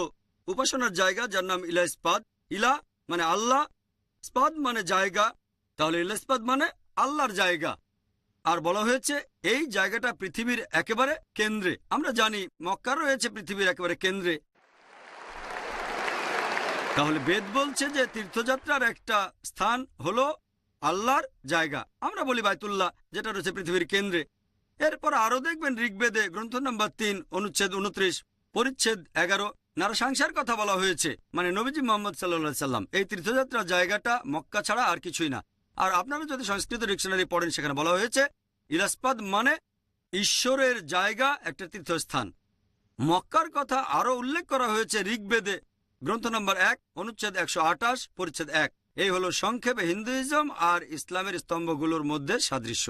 উপাসনার জায়গা যার নাম ইলা স্পাদ। ইলা মানে আল্লাহ, স্পাদ মানে জায়গা, তাহলে ইলা স্পাদ মানে আল্লাহর জায়গা। আর বলা হয়েছে এই জায়গাটা পৃথিবীর একেবারে কেন্দ্রে। আমরা জানি মক্কা রয়েছে পৃথিবীর একেবারে কেন্দ্রে। তাহলে বেদ বলছে যে তীর্থযাত্রার একটা স্থান হলো আল্লাহর জায়গা। আমরা বলি বাইতুল্লাহ, যেটা রয়েছে পৃথিবীর কেন্দ্রে। এরপর আরো দেখবেন ঋগ্বেদে গ্রন্থ নম্বর 3 অনুচ্ছেদ 29 পরিচ্ছেদ 11 নারসাংসার কথা বলা হয়েছে, মানে নবীজি মোহাম্মদ সাল্লাল্লাহু সাল্লাম। এই তীর্থযাত্রার জায়গাটা মক্কা ছাড়া আর কিছুই না। আর আপনারা যদি সংস্কৃত ডিকশনারি পড়েন, সেখানে বলা হয়েছে ইলাস্পাদ মানে ঈশ্বরের জায়গা, একটা তীর্থস্থান। মক্কার কথা আরো উল্লেখ করা হয়েছে ঋগ্বেদে গ্রন্থ নম্বর 1 অনুচ্ছেদ 128 পরিচ্ছেদ 1। এই হলো সংক্ষেপে হিন্দুইজম আর ইসলামের স্তম্ভগুলোর মধ্যে সাদৃশ্য।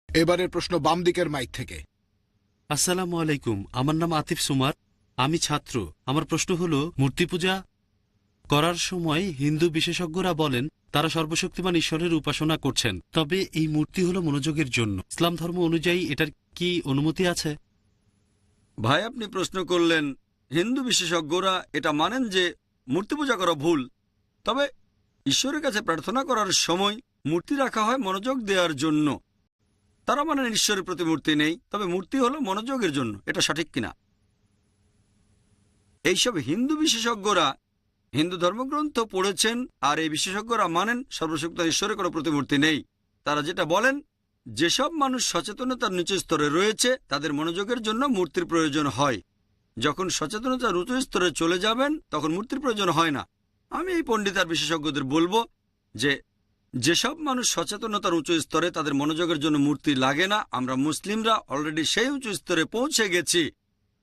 এবারের প্রশ্ন বাম দিকের মাইক থেকে। আসসালামু আলাইকুম, আমার নাম আতিফ সুমার, আমি ছাত্র। আমার প্রশ্ন হলো, মূর্তি পূজা করার সময় হিন্দু বিশেষজ্ঞরা বলেন তারা সর্বশক্তিমান ঈশ্বরের উপাসনা করছেন, তবে এই মূর্তি হলো মনোযোগের জন্য। ইসলাম ধর্ম অনুযায়ী এটার কি অনুমতি আছে? ভাই, আপনি প্রশ্ন করলেন, হিন্দু বিশেষজ্ঞরা এটা মানেন যে মূর্তি পূজা করা ভুল, তবে ঈশ্বরের কাছে প্রার্থনা করার সময় মূর্তি রাখা হয় মনোযোগ দেওয়ার জন্য। তারা মানেন ঈশ্বরের প্রতি মূর্তি নেই, তবে মূর্তি হলো মনোযোগের জন্য। এটা সঠিক কিনা? এইসব হিন্দু বিশেষজ্ঞরা হিন্দু ধর্মগ্রন্থ পড়েছেন, আর এই বিশেষজ্ঞরা মানেন সর্বশক্ত ঈশ্বরের কোনো প্রতিমূর্তি নেই। তারা যেটা বলেন, যেসব মানুষ সচেতনতার নিচু স্তরে রয়েছে তাদের মনোযোগের জন্য মূর্তির প্রয়োজন হয়। যখন সচেতনতার উঁচু স্তরে চলে যাবেন তখন মূর্তির প্রয়োজন হয় না। আমি এই পণ্ডিত আর বিশেষজ্ঞদের বলবো যে যেসব মানুষ সচেতনতার উঁচু স্তরে, তাদের মনোযোগের জন্য মূর্তি লাগে না। আমরা মুসলিমরা অলরেডি সেই উঁচু স্তরে পৌঁছে গেছি,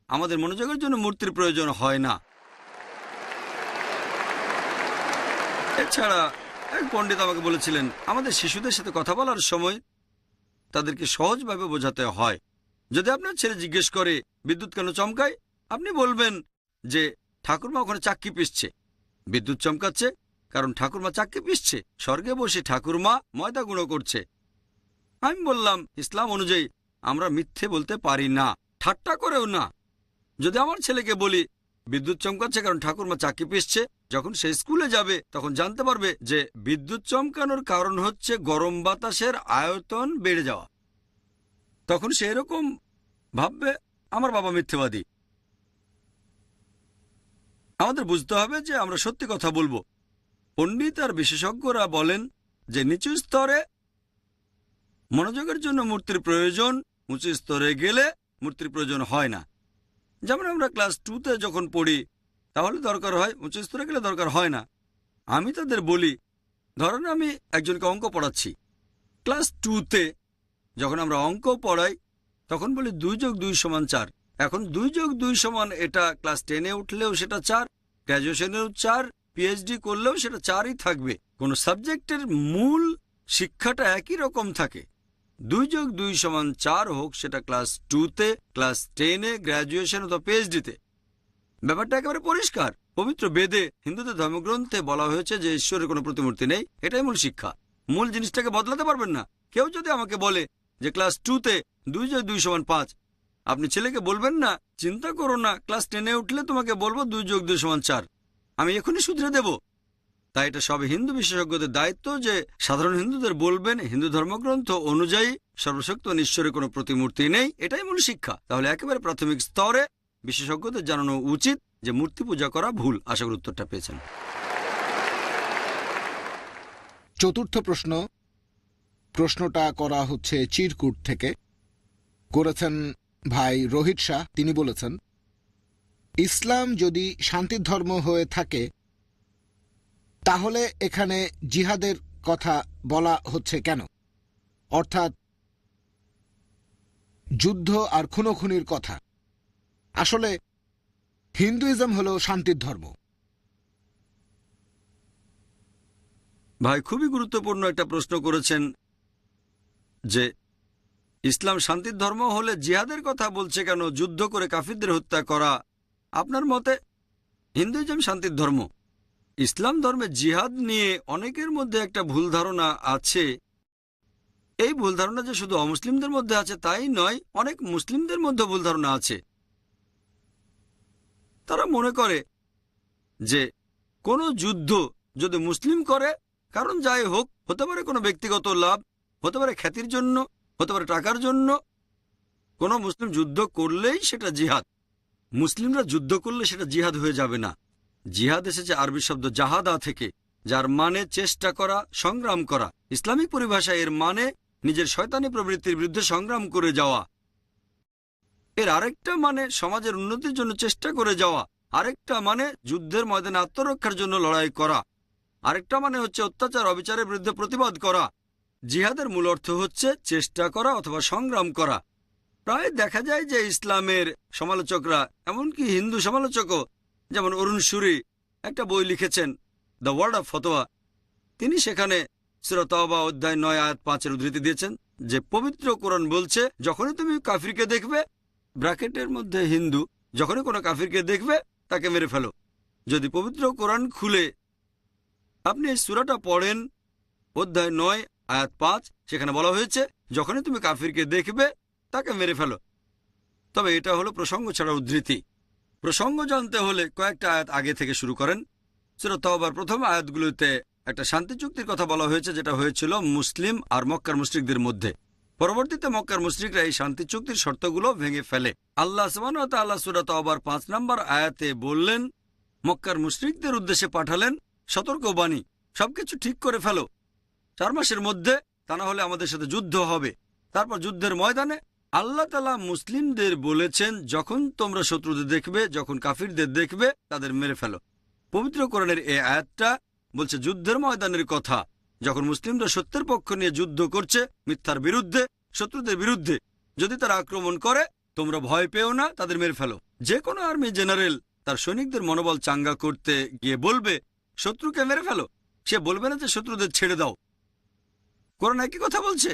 আমাদের মনোযোগের জন্য মূর্তির প্রয়োজন হয় না। এছাড়া এক পণ্ডিত আমাকে বলেছিলেন, আমাদের শিশুদের সাথে কথা বলার সময় তাদেরকে সহজভাবে বোঝাতে হয়। যদি আপনার ছেলে জিজ্ঞেস করে বিদ্যুৎ কেন চমকায়, আপনি বলবেন যে ঠাকুরমা ওখানে চাক্কি পিষছে, বিদ্যুৎ চমকাচ্ছে কারণ ঠাকুরমা চাক্কি পিষছে, স্বর্গে বসে ঠাকুরমা ময়দা গুঁড়ো করছে। আমি বললাম, ইসলাম অনুযায়ী আমরা মিথ্যে বলতে পারি না, ঠাট্টা করেও না। যদি আমার ছেলেকে বলি বিদ্যুৎ চমকাচ্ছে কারণ ঠাকুরমা চাক্কি পিষছে, যখন সে স্কুলে যাবে তখন জানতে পারবে যে বিদ্যুৎ চমকানোর কারণ হচ্ছে গরম বাতাসের আয়তন বেড়ে যাওয়া। তখন সে এরকম ভাববে আমার বাবা মিথ্যেবাদী। আমাদের বুঝতে হবে যে আমরা সত্যি কথা বলবো। পণ্ডিত আর বিশেষজ্ঞরা বলেন যে নিচু স্তরে মনোযোগের জন্য মূর্তির প্রয়োজন, উঁচু স্তরে গেলে মূর্তির প্রয়োজন হয় না। যেমন আমরা ক্লাস 2তে যখন পড়ি তাহলে দরকার হয়, উঁচু স্তরে গেলে দরকার হয় না। আমি তাদের বলি, ধরেন আমি একজনকে অঙ্ক পড়াচ্ছি ক্লাস 2তে, যখন আমরা অঙ্ক পড়াই তখন বলি 2 যোগ 2 সমান 4। এখন 2 যোগ 2 সমান এটা ক্লাস 10-এ উঠলেও সেটা 4, গ্র্যাজুয়েশনেও 4, পিএইচডি করলেও সেটা 4ই থাকবে। কোন সাবজেক্টের মূল শিক্ষাটা একই রকম থাকে। 2 যোগ 2 সমান 4 হোক সেটা ক্লাস 2তে, ক্লাস 10-এ, গ্র্যাজুয়েশন অথবা পিএইচডিতে। ব্যাপারটা একেবারে পরিষ্কার। পবিত্র বেদে, হিন্দুদের ধর্মগ্রন্থে বলা হয়েছে যে ঈশ্বরের কোনো প্রতিমূর্তি নেই। এটাই মূল শিক্ষা। মূল জিনিসটাকে বদলাতে পারবেন না। কেউ যদি আমাকে বলে যে ক্লাস 2তে 2 যোগ 2 সমান 5, আপনি ছেলেকে বলবেন না চিন্তা করো না, ক্লাস 10-এ উঠলে তোমাকে বলবো 2 যোগ 2 সমান 4, আমি এখনই শুধরে দেব। তাই এটা সব হিন্দু বিশেষজ্ঞদের দায়িত্ব যে সাধারণ হিন্দুদের বলবেন হিন্দু ধর্মগ্রন্থ অনুযায়ী সর্বশক্ত ঈশ্বরের কোনো প্রতিমূর্তি নেই। এটাই মূল শিক্ষা। তাহলে একেবারে প্রাথমিক স্তরে বিশেষজ্ঞদের জানানো উচিত যে মূর্তি পূজা করা ভুল। আশা করি উত্তরটা পেয়েছেন। চতুর্থ প্রশ্ন, প্রশ্নটা করা হচ্ছে চিরকুট থেকে, করেছেন ভাই রোহিত শাহ। তিনি বলেছেন, ইসলাম যদি শান্তির ধর্ম হয়ে থাকে তাহলে এখানে জিহাদের কথা বলা হচ্ছে কেন? অর্থাৎ যুদ্ধ আর খুনোখুনির কথা। আসলে হিন্দুইজম হলো শান্তির ধর্ম। ভাই, খুবই গুরুত্বপূর্ণ একটা প্রশ্ন করেছেন যে ইসলাম শান্তির ধর্ম হলে জিহাদের কথা বলছে কেন, যুদ্ধ করে কাফিরদের হত্যা করা। আপনার মতে হিন্দুইজম শান্তির ধর্ম। ইসলাম ধর্মে জিহাদ নিয়ে অনেকের মধ্যে একটা ভুল ধারণা আছে। এই ভুল ধারণা যে শুধু অমুসলিমদের মধ্যে আছে তাই নয়, অনেক মুসলিমদের মধ্যে ভুল ধারণা আছে। তারা মনে করে যে কোনো যুদ্ধ যদি মুসলিম করে, কারণ যাই হোক, হতে পারে কোনো ব্যক্তিগত লাভ, হতে পারে খ্যাতির জন্য, হতে পারে টাকার জন্য, কোনো মুসলিম যুদ্ধ করলেই সেটা জিহাদ। মুসলিমরা যুদ্ধ করলে সেটা জিহাদ হয়ে যাবে না। জিহাদ এসেছে আরবি শব্দ জাহাদা থেকে, যার মানে চেষ্টা করা, সংগ্রাম করা। ইসলামিক পরিভাষায় এর মানে নিজের শয়তানি প্রবৃত্তির বিরুদ্ধে সংগ্রাম করে যাওয়া। এর আরেকটা মানে সমাজের উন্নতির জন্য চেষ্টা করে যাওয়া, আরেকটা মানে যুদ্ধের ময়দানে আত্মরক্ষার জন্য লড়াই করা, আরেকটা মানে হচ্ছে অত্যাচার অবিচারের বিরুদ্ধে প্রতিবাদ করা। জিহাদের মূল অর্থ হচ্ছে চেষ্টা করা অথবা সংগ্রাম করা। প্রায় দেখা যায় যে ইসলামের সমালোচকরা, এমনকি হিন্দু সমালোচকও, যেমন অরুণ সুরি একটা বই লিখেছেন দ্য ওয়ার্ড অফ ফতোয়া, তিনি সেখানে সূরা তাওবা অধ্যায় 9 আয়াত 5 উদ্ধৃতি দিয়েছেন যে পবিত্র কোরআন বলছে, যখনই তুমি কাফিরকে দেখবে, ব্র্যাকেটের মধ্যে হিন্দু, যখনই কোনো কাফিরকে দেখবে তাকে মেরে ফেলো। যদি পবিত্র কোরআন খুলে আপনি এই সূরাটা পড়েন, অধ্যায় 9 আয়াত 5, সেখানে বলা হয়েছে যখনই তুমি কাফিরকে দেখবে তাকে মেরে ফেলো। তবে এটা হলো প্রসঙ্গ ছাড়া উদ্ধৃতি। প্রসঙ্গ জানতে হলে কয়েকটা আয়াত আগে থেকে শুরু করেন। সূরা তাওবার প্রথম আয়াতগুলোতে একটা শান্তি চুক্তির কথা বলা হয়েছে, যেটা হয়েছিল মুসলিম আর মক্কার মুশরিকদের মধ্যে। পরবর্তীতে মক্কার মুশরিকরা এই শান্তি চুক্তির শর্তগুলো ভেঙে ফেলে। আল্লাহ সুবহানাহু ওয়া তাআলা সূরা তাওবার 5 নম্বর আয়াতে বললেন, মক্কার মুশরিকদের উদ্দেশ্যে পাঠালেন সতর্কবাণী, সবকিছু ঠিক করে ফেলো 4 মাসের মধ্যে, তা না হলে আমাদের সাথে যুদ্ধ হবে। তারপর যুদ্ধের ময়দানে আল্লাহ তাআলা মুসলিমদের বলেছেন, যখন তোমরা শত্রুদের দেখবে, যখন কাফিরদের দেখবে, তাদের মেরে ফেলো। পবিত্র কোরআনের এই আয়াতটা বলছে যুদ্ধের ময়দানের কথা, যখন মুসলিমরা সত্যের পক্ষ নিয়ে যুদ্ধ করছে, মিথ্যার বিরুদ্ধে, শত্রুদের বিরুদ্ধে। যদি তারা আক্রমণ করে, তোমরা ভয় পেও না, তাদের মেরে ফেলো। যে কোনো আর্মি জেনারেল তার সৈনিকদের মনোবল চাঙ্গা করতে গিয়ে বলবে শত্রুকে মেরে ফেলো, সে বলবে না যে শত্রুদের ছেড়ে দাও। কোরআন একই কথা বলছে।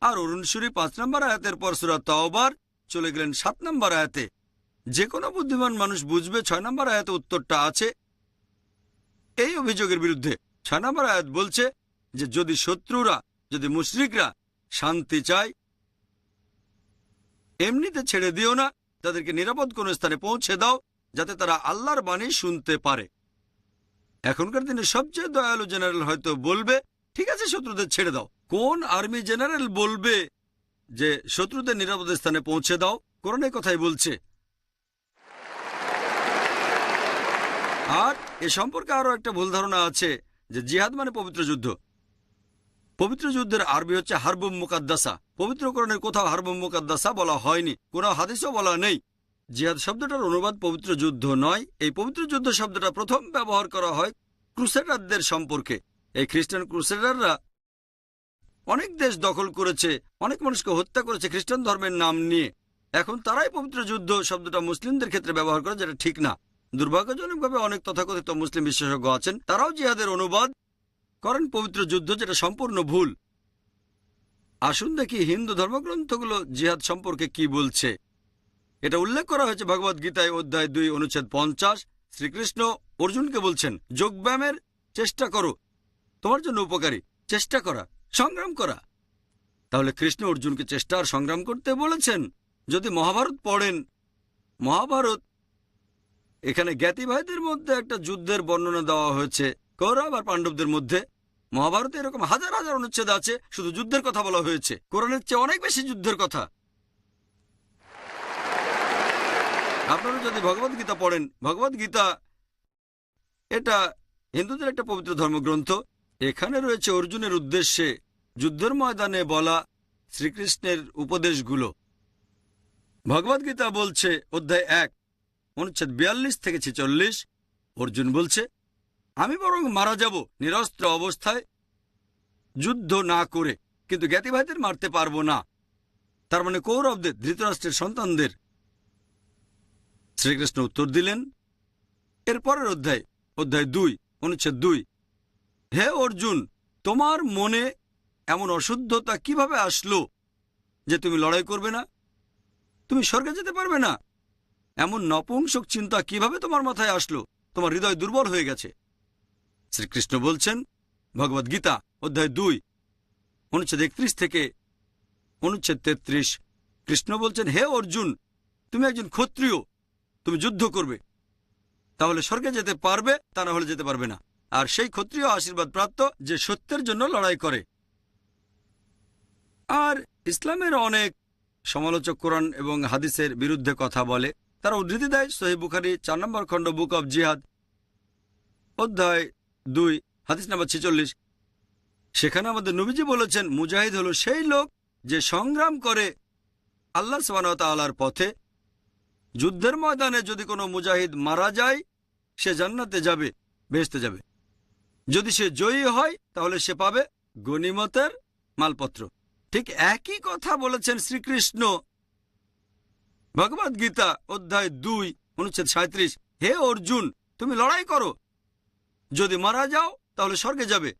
আর অরুণ সুরি 5 নম্বর আয়াতের পর সূরা তাওবার চলে গেলেন 7 নম্বর আয়াতে। যে কোনো বুদ্ধিমান মানুষ বুঝবে 6 নম্বর আয়াতে উত্তরটা আছে এই অভিযোগের বিরুদ্ধে। 6 নম্বর আয়াত বলছে যে যদি শত্রুরা, যদি মুশরিকরা শান্তি চায়, এমনিতে ছেড়ে দিও না, তাদেরকে নিরাপদ কোনো স্থানে পৌঁছে দাও, যাতে তারা আল্লাহর বাণী শুনতে পারে। এখনকার দিনে সবচেয়ে দয়ালু জেনারেল হয়তো বলবে, ঠিক আছে শত্রুদের ছেড়ে দাও। কোন আর্মি জেনারেল বলবে যে শত্রুদের নিরাপদ স্থানে পৌঁছে দাও? কোরআনের কথাই বলছে। আর এ সম্পর্কে আরো একটা ভুল ধারণা আছে যে জিহাদ মানে পবিত্র যুদ্ধ। পবিত্র যুদ্ধের আরবি হচ্ছে হারবুম মুকাদ্দাসা। পবিত্র কোরআনের কোথাও হারবুম মুকাদ্দাসা বলা হয়নি, কোনো হাদিসও বলা নেই। জিহাদ শব্দটার অনুবাদ পবিত্র যুদ্ধ নয়। এই পবিত্র যুদ্ধ শব্দটা প্রথম ব্যবহার করা হয় ক্রুসেডারদের সম্পর্কে। এই খ্রিস্টান ক্রুসেডাররা অনেক দেশ দখল করেছে, অনেক মানুষকে হত্যা করেছে খ্রিস্টান ধর্মের নাম নিয়ে। এখন তারাই পবিত্র যুদ্ধ শব্দটা মুসলিমদের ক্ষেত্রে ব্যবহার করে, যেটা ঠিক না। দুর্ভাগ্যজনকভাবে অনেক তথাকথিত মুসলিম বিশেষজ্ঞ আছেন, তারাও জিহাদের অনুবাদ করেন পবিত্র যুদ্ধ, যেটা সম্পূর্ণ ভুল। আসুন দেখি হিন্দু ধর্মগ্রন্থগুলো জিহাদ সম্পর্কে কি বলছে। এটা উল্লেখ করা হয়েছে ভগবদ গীতায় অধ্যায় 2 অনুচ্ছেদ 50। শ্রীকৃষ্ণ অর্জুনকে বলছেন, যোগব্যায়ামের চেষ্টা করো, তোমার জন্য উপকারী। চেষ্টা করা, সংগ্রাম করা। তাহলে কৃষ্ণ অর্জুনকে চেষ্টা আর সংগ্রাম করতে বলেছেন। যদি মহাভারত পড়েন, মহাভারত এখানে জ্ঞাতি ভাইদের মধ্যে একটা যুদ্ধের বর্ণনা দেওয়া হয়েছে, কৌরব আর পাণ্ডবদের মধ্যে। মহাভারতে এরকম হাজার হাজার অনুচ্ছেদ আছে, শুধু যুদ্ধের কথা বলা হয়েছে। কোরআনের চেয়ে অনেক বেশি যুদ্ধের কথা। আপনারা যদি ভগবদ্গীতা পড়েন, ভগবদ্গীতা এটা হিন্দুদের একটা পবিত্র ধর্মগ্রন্থ। এখানে রয়েছে অর্জুনের উদ্দেশ্যে যুদ্ধের ময়দানে বলা শ্রীকৃষ্ণের উপদেশগুলো। ভগবদ্গীতা বলছে অধ্যায় 1 অনুচ্ছেদ 42 থেকে 46, অর্জুন বলছে, আমি বরং মারা যাব নিরস্ত্র অবস্থায়, যুদ্ধ না করে, কিন্তু জ্ঞাতি ভাইদের মারতে পারবো না। তার মানে কৌরবদের, ধৃতরাষ্ট্রের সন্তানদের। শ্রীকৃষ্ণ উত্তর দিলেন এরপরের অধ্যায়, অধ্যায় 2 অনুচ্ছেদ 2, হে অর্জুন, তোমার মনে এমন অশুদ্ধতা কিভাবে আসলো যে তুমি লড়াই করবে না, তুমি স্বর্গে যেতে পারবে না? এমন নপুংসক চিন্তা কিভাবে তোমার মাথায় আসলো? তোমার হৃদয় দুর্বল হয়ে গেছে। শ্রীকৃষ্ণ বলছেন ভগবদ্গীতা অধ্যায় 2 অনুচ্ছেদ 31 থেকে অনুচ্ছেদ 33, কৃষ্ণ বলছেন, হে অর্জুন, তুমি একজন ক্ষত্রিয়, তুমি যুদ্ধ করবে, তাহলে স্বর্গে যেতে পারবে, তা না হলে যেতে পারবে না। আর সেই ক্ষত্রিয় আশীর্বাদ প্রাপ্ত যে সত্যের জন্য লড়াই করে। আর ইসলামের অনেক সমালোচক কোরআন এবং হাদিসের বিরুদ্ধে কথা বলে। তারা উদ্ধৃতি দেয় সহিহ বুখারী 4 নম্বর খণ্ড বুক অব জিহাদ অধ্যায় 2 হাদিস নাম্বার 46। সেখানে আমাদের নবীজি বলেছেন, মুজাহিদ হলো সেই লোক যে সংগ্রাম করে আল্লাহ সুবহানাহু ওয়া তাআলার পথে। যুদ্ধের ময়দানে যদি কোনো মুজাহিদ মারা যায়, সে জান্নাতে যাবে, বেহেশতে যাবে। যদি সে জয়ী হয় তাহলে সে পাবে গনিমতের মালপত্র। ঠিক একই কথা বলেছেন শ্রীকৃষ্ণ ভগবদ গীতা অধ্যায় 2 অনুচ্ছেদ 37। হে অর্জুন, তুমি লড়াই করো, যদি মারা যাও তাহলে স্বর্গে যাবে,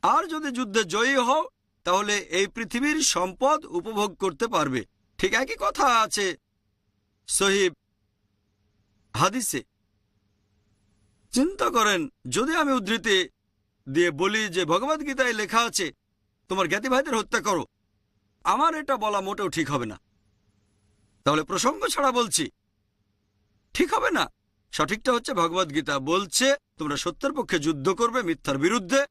আর যদি যুদ্ধে জয়ী হও তাহলে এই পৃথিবীর সম্পদ উপভোগ করতে পারবে। ঠিক একই কথা আছে সহিহ হাদিসে। চিন্তা করেন, যদি আমি উদ্ধৃতি দিয়ে বলি যে ভগবদ গীতায় লেখা আছে তোমার জ্ঞাতি ভাইদের হত্যা করো, আমার এটা বলা মোটেও ঠিক হবে না। তাহলে প্রসঙ্গ ছাড়া বলছি, ঠিক হবে না। সঠিকটা হচ্ছে ভগবদ গীতা বলছে তোমরা সত্যের পক্ষে যুদ্ধ করবে মিথ্যার বিরুদ্ধে।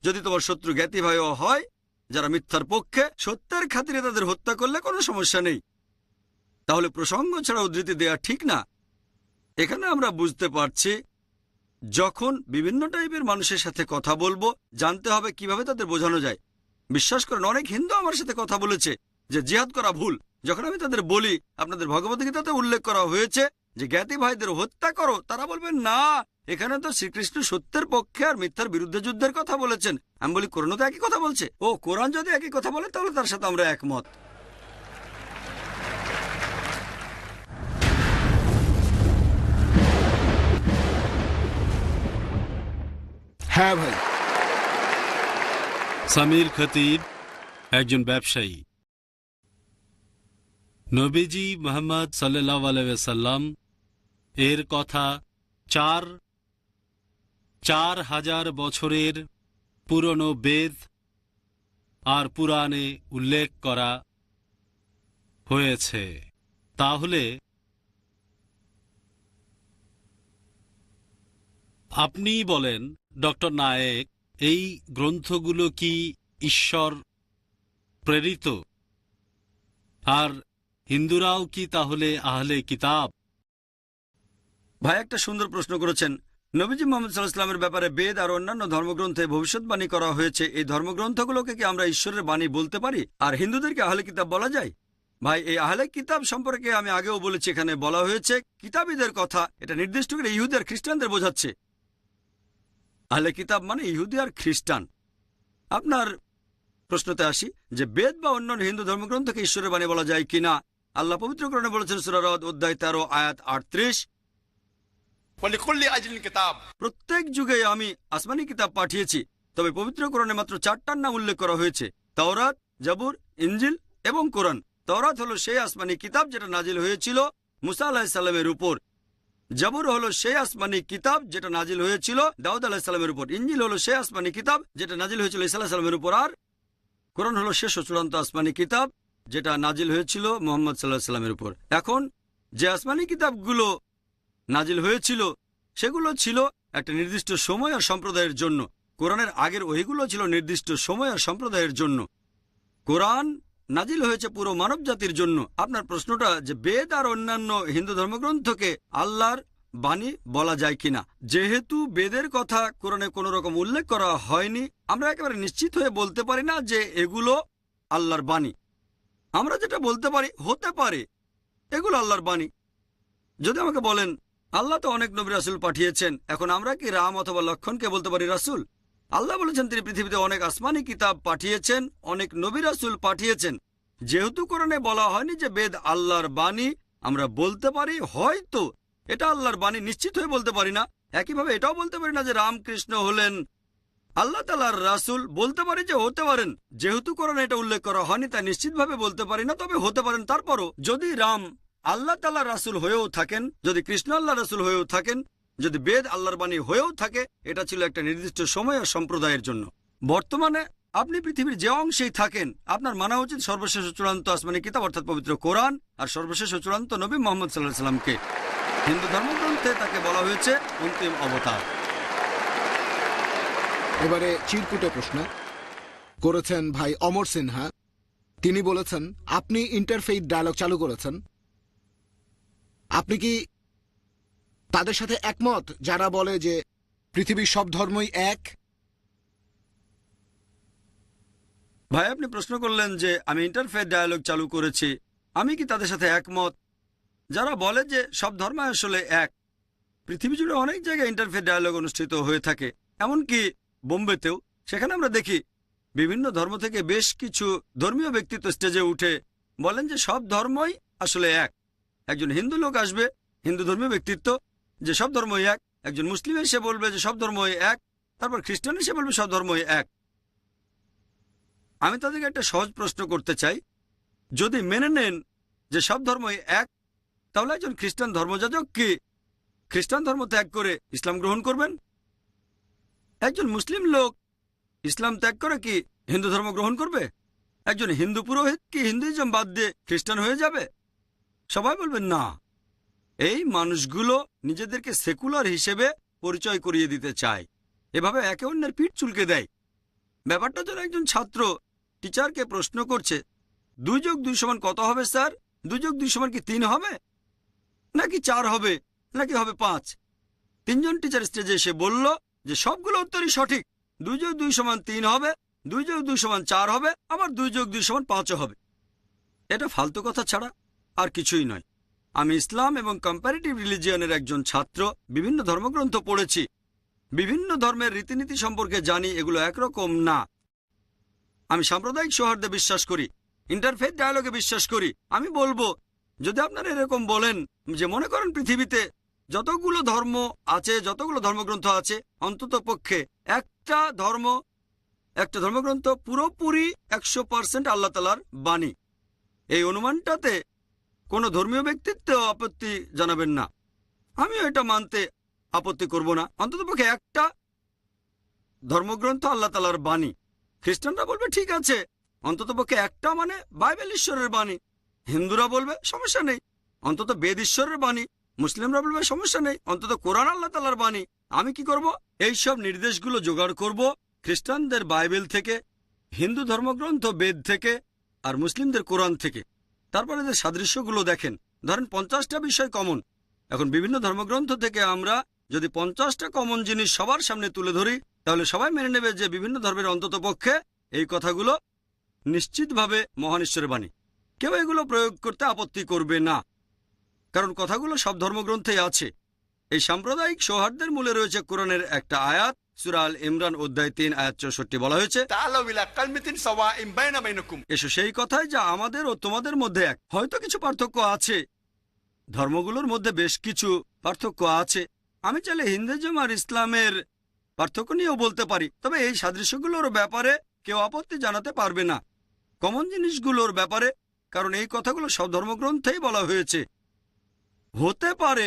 যদি তোমার শত্রু জ্ঞাতি ভাইও হয় যারা মিথ্যার পক্ষে, সত্যের খাতিরে তাদের হত্যা করলে কোনো সমস্যা নেই। তাহলে প্রসঙ্গ ছাড়া উদ্ধৃতি দেয়া ঠিক না। এখানে আমরা বুঝতে পারছি যখন বিভিন্ন টাইপের মানুষের সাথে কথা বলবো, জানতে হবে কিভাবে তাদের বোঝানো যায়। বিশ্বাস করেন, অনেক হিন্দু আমার সাথে কথা বলেছে যে জিহাদ করা ভুল। যখন আমি তাদের বলি আপনাদের ভগবদ্গীতাতে উল্লেখ করা হয়েছে যে জ্ঞাতি ভাইদের হত্যা করো, তারা বলবেন না, এখানে তো শ্রীকৃষ্ণ সত্যের পক্ষে আর মিথ্যার বিরুদ্ধে যুদ্ধের কথা বলেছেন। আমি বলি কোরআনও তো একই কথা বলছে। ও, কোরআন যদি একই কথা বলে তাহলে তার সাথে আমরা একমত। হ্যাঁ ভাই। সামির খতিব একজন ব্যবসায়ী। নবীজি মুহাম্মদ সাল্লাল্লাহু আলাইহি ওয়াসাল্লাম এর কথা ৪,০০০ বছরের পুরনো বেদ আর পুরাণে উল্লেখ করা হয়েছে। তাহলে আপনি বলেন ডক্টর নায়েক, এই গ্রন্থগুলো কি ঈশ্বর প্রেরিত? আর হিন্দুরাও কি তাহলে আহলে কিতাব? ভাই একটা সুন্দর প্রশ্ন করেছেন। নবীজি মুহাম্মদ সাল্লাল্লাহু আলাইহি ওয়াসাল্লামের ব্যাপারে বেদ আর অন্যান্য ধর্মগ্রন্থে ভবিষ্যৎবাণী করা হয়েছে। এই ধর্মগ্রন্থগুলোকে কি আমরা ঈশ্বরের বাণী বলতে পারি? আর হিন্দুদেরকে আহলে কিতাব বলা যায়? ভাই, এই আহলে কিতাব সম্পর্কে আমি আগেও বলেছি, এখানে বলা হয়েছে কিতাবীদের কথা। এটা নির্দিষ্ট করে ইহুদি আর খ্রিস্টানদের বোঝাচ্ছে। আহলে কিতাব মানে ইহুদি আর খ্রিস্টান। আপনার প্রশ্নতে আসি যে বেদ বা অন্যান্য হিন্দু ধর্মগ্রন্থকে ঈশ্বরের বাণী বলা যায় কিনা। আল্লাহ পবিত্র কোরআনে বলেছেন সূরা রদ অধ্যায় 13 আয়াত 38, वलिकुल्ल अजलिन किताब। প্রত্যেক যুগে আমি আসমানি কিতাব পাঠিয়েছি, তবে পবিত্র কোরআনে মাত্র 4টার নাম উল্লেখ করা হয়েছে, তাওরাত, জাবুর, ইনজিল এবং কোরআন। তাওরাত হলো সেই আসমানি কিতাব যেটা নাজিল হয়েছিল মুসা আলাইহিস সালামের উপর। জাবুর হলো সেই আসমানি কিতাব যেটা নাজিল হয়েছিল দাউদ আলাইহিস সালামের উপর। ইনজিল হলো সেই আসমানি কিতাব যেটা নাজিল হয়েছিল ঈসা আলাইহিস সালামের উপর। আর কোরআন হলো শেষ ও চূড়ান্ত আসমানি কিতাব যেটা নাজিল হয়েছিল মুহাম্মদ সাল্লাল্লাহু আলাইহি সাল্লামের উপর। এখন যে আসমানি কিতাবগুলো নাজিল হয়েছিল সেগুলো ছিল একটা নির্দিষ্ট সময় আর সম্প্রদায়ের জন্য। কোরআনের আগের ওহিগুলো ছিল নির্দিষ্ট সময় আর সম্প্রদায়ের জন্য। কোরআন নাজিল হয়েছে পুরো মানব জাতির জন্য। আপনার প্রশ্নটা যে বেদ আর অন্যান্য হিন্দু ধর্মগ্রন্থকে আল্লাহর বাণী বলা যায় কিনা, যেহেতু বেদের কথা কোরআনে কোনো রকম উল্লেখ করা হয়নি, আমরা একেবারে নিশ্চিত হয়ে বলতে পারি না যে এগুলো আল্লাহর বাণী। আমরা যেটা বলতে পারি, হতে পারে এগুলো আল্লাহর বাণী। যদি আমাকে বলেন আল্লাহ তো অনেক নবী রাসূল পাঠিয়েছেন, এখন আমরা কি রাম অথবা লক্ষণকে বলতে পারি রাসূল? আল্লাহ বলেছেন তিনি পৃথিবীতে অনেক আসমানি কিতাব পাঠিয়েছেন, অনেক নবী রাসূল পাঠিয়েছেন। যেহেতু কোরআনে বলা হয়নি যে বেদ আল্লাহর বাণী, আমরা বলতে পারি হয়তো এটা আল্লাহর বাণী, নিশ্চিত হয়ে বলতে পারি না। একইভাবে এটাও বলতে পারি না যে রামকৃষ্ণ হলেন আল্লাহ তাআলার রাসূল। বলতে পারি যে হতে পারেন, যেহেতু কোরআনে এটা উল্লেখ করা হয়নি তাই নিশ্চিতভাবে বলতে পারি না, তবে হতে পারেন। তারপরও যদি রাম আল্লাহ তাআলার রাসূল হয়েও থাকেন, যদি কৃষ্ণ আল্লাহর রাসূল হয়েও থাকেন, যদি বেদ আল্লাহর বাণী হয়েও থাকে, এটা ছিল একটা নির্দিষ্ট সময় আর সম্প্রদায়ের জন্য। বর্তমানে আপনি পৃথিবীর যে অংশেই থাকেন, আপনার মানা উচিত সর্বশেষ ও চূড়ান্ত আসমানি কিতাব অর্থাৎ পবিত্র কোরআন আর সর্বশেষ ও চূড়ান্ত নবী মুহাম্মদ সাল্লাল্লাহু আলাইহি সাল্লামকে। হিন্দু ধর্মগ্রন্থে তাকে বলা হয়েছে অন্তিম অবতার। এবারে চিরকুটে প্রশ্ন করেছেন ভাই অমর সিনহা। তিনি বলেছেন, আপনি ইন্টারফেইথ ডায়ালগ চালু করেছেন, আপনি কি তাদের সাথে একমত যারা বলে যে পৃথিবীর সব ধর্মই এক? ভাই, আপনি প্রশ্ন করলেন যে আমি ইন্টারফেথ ডায়ালগ চালু করেছি, আমি কি তাদের সাথে একমত যারা বলে যে সব ধর্ম আসলে এক? পৃথিবী জুড়ে অনেক জায়গায় ইন্টারফেথ ডায়ালগ অনুষ্ঠিত হয়ে থাকে, এমনকি বোম্বেতেও। সেখানে আমরা দেখি বিভিন্ন ধর্ম থেকে বেশ কিছু ধর্মীয় ব্যক্তিত্ব স্টেজে উঠে বলেন যে সব ধর্মই আসলে এক। একজন হিন্দু লোক আসবে, হিন্দু ধর্মীয় ব্যক্তিত্ব, যে সব ধর্মই এক। একজন মুসলিম এসে বলবে যে সব ধর্মই এক। তারপর খ্রিস্টান এসে বলবে সব ধর্মই এক। আমি তাদেরকে একটা সহজ প্রশ্ন করতে চাই, যদি মেনে নেন যে সব ধর্মই এক, তাহলে একজন খ্রিস্টান ধর্মযাজক কি খ্রিস্টান ধর্ম ত্যাগ করে ইসলাম গ্রহণ করবেন? একজন মুসলিম লোক ইসলাম ত্যাগ করে কি হিন্দু ধর্ম গ্রহণ করবে? একজন হিন্দু পুরোহিত কি হিন্দুইজম বাদ দিয়ে খ্রিস্টান হয়ে যাবে? সবাই বলবেন না। এই মানুষগুলো নিজেদেরকে সেকুলার হিসেবে পরিচয় করিয়ে দিতে চায়, এভাবে একে অন্যের পিঠ চুলকে দেয়। ব্যাপারটা যেন একজন ছাত্র টিচারকে প্রশ্ন করছে, 2 যোগ 2 সমান কত হবে স্যার? 2 যোগ 2 সমান কি 3 হবে, নাকি 4 হবে, নাকি হবে 5? 3 জন টিচার স্টেজে এসে বলল যে সবগুলো উত্তরই সঠিক। 2 যোগ 2 সমান 3 হবে, 2 যোগ 2 সমান 4 হবে, আবার 2 যোগ 2 সমান 5 হবে। এটা ফালতু কথা ছাড়া আর কিছুই নয়। আমি ইসলাম এবং কম্পারেটিভ রিলিজিয়নের একজন ছাত্র, বিভিন্ন ধর্মগ্রন্থ পড়েছি, বিভিন্ন ধর্মের রীতিনীতি সম্পর্কে জানি, এগুলো একরকম না। আমি সাম্প্রদায়িক সৌহার্দ্যে বিশ্বাস করি, ইন্টারফেথ ডায়ালগে বিশ্বাস করি। আমি বলবো, যদি আপনারা এরকম বলেন যে মনে করেন পৃথিবীতে যতগুলো ধর্ম আছে, যতগুলো ধর্মগ্রন্থ আছে, অন্তত পক্ষে একটা ধর্মগ্রন্থ পুরোপুরি 100% আল্লাহ তাআলার বাণী, এই অনুমানটাতে কোনো ধর্মীয় ব্যক্তিত্ব আপত্তি জানাবেন না। আমিও এটা মানতে আপত্তি করব না। অন্ততপক্ষে একটা ধর্মগ্রন্থ আল্লাহ তাআলার বাণী। খ্রিস্টানরা বলবে ঠিক আছে, অন্ততপক্ষে একটা মানে বাইবেল ঈশ্বরের বাণী। হিন্দুরা বলবে সমস্যা নেই, অন্তত বেদ ঈশ্বরের বাণী। মুসলিমরা বলবে সমস্যা নেই, অন্তত কোরআন আল্লাহ তাআলার বাণী। আমি কি করব? এই সব নির্দেশগুলো জোগাড় করব খ্রিস্টানদের বাইবেল থেকে, হিন্দু ধর্মগ্রন্থ বেদ থেকে, আর মুসলিমদের কোরআন থেকে। তারপরে যে সাদৃশ্যগুলো দেখেন, ধরেন 50টা বিষয় কমন। এখন বিভিন্ন ধর্মগ্রন্থ থেকে আমরা যদি 50টা কমন জিনিস সবার সামনে তুলে ধরি, তাহলে সবাই মেনে নেবে যে বিভিন্ন ধর্মের অন্তত পক্ষে এই কথাগুলো নিশ্চিতভাবে মহান ঈশ্বরের বাণী। কেউ এগুলো প্রয়োগ করতে আপত্তি করবে না, কারণ কথাগুলো সব ধর্মগ্রন্থেই আছে। এই সাম্প্রদায়িক সৌহার্দ্যের মূলে রয়েছে কোরআনের একটা আয়াত, সূরা আল ইমরান অধ্যায় 3 আয়াত 64 বলা হয়েছে, تعالوا إلى كلمة سواء بين بينكم। এসো সেই কথায় যা আমাদের ও তোমাদের মধ্যে এক। হয়তো কিছু পার্থক্য আছে, ধর্মগুলোর মধ্যে বেশ কিছু পার্থক্য আছে। আমি চাইলে হিন্দুইজম আর ইসলামের পার্থক্য নিয়েও বলতে পারি, তবে এই সাদৃশ্যগুলোর ব্যাপারে কেউ আপত্তি জানাতে পারবে না, কমন জিনিসগুলোর ব্যাপারে, কারণ এই কথাগুলো সব ধর্মগ্রন্থেই বলা হয়েছে। হতে পারে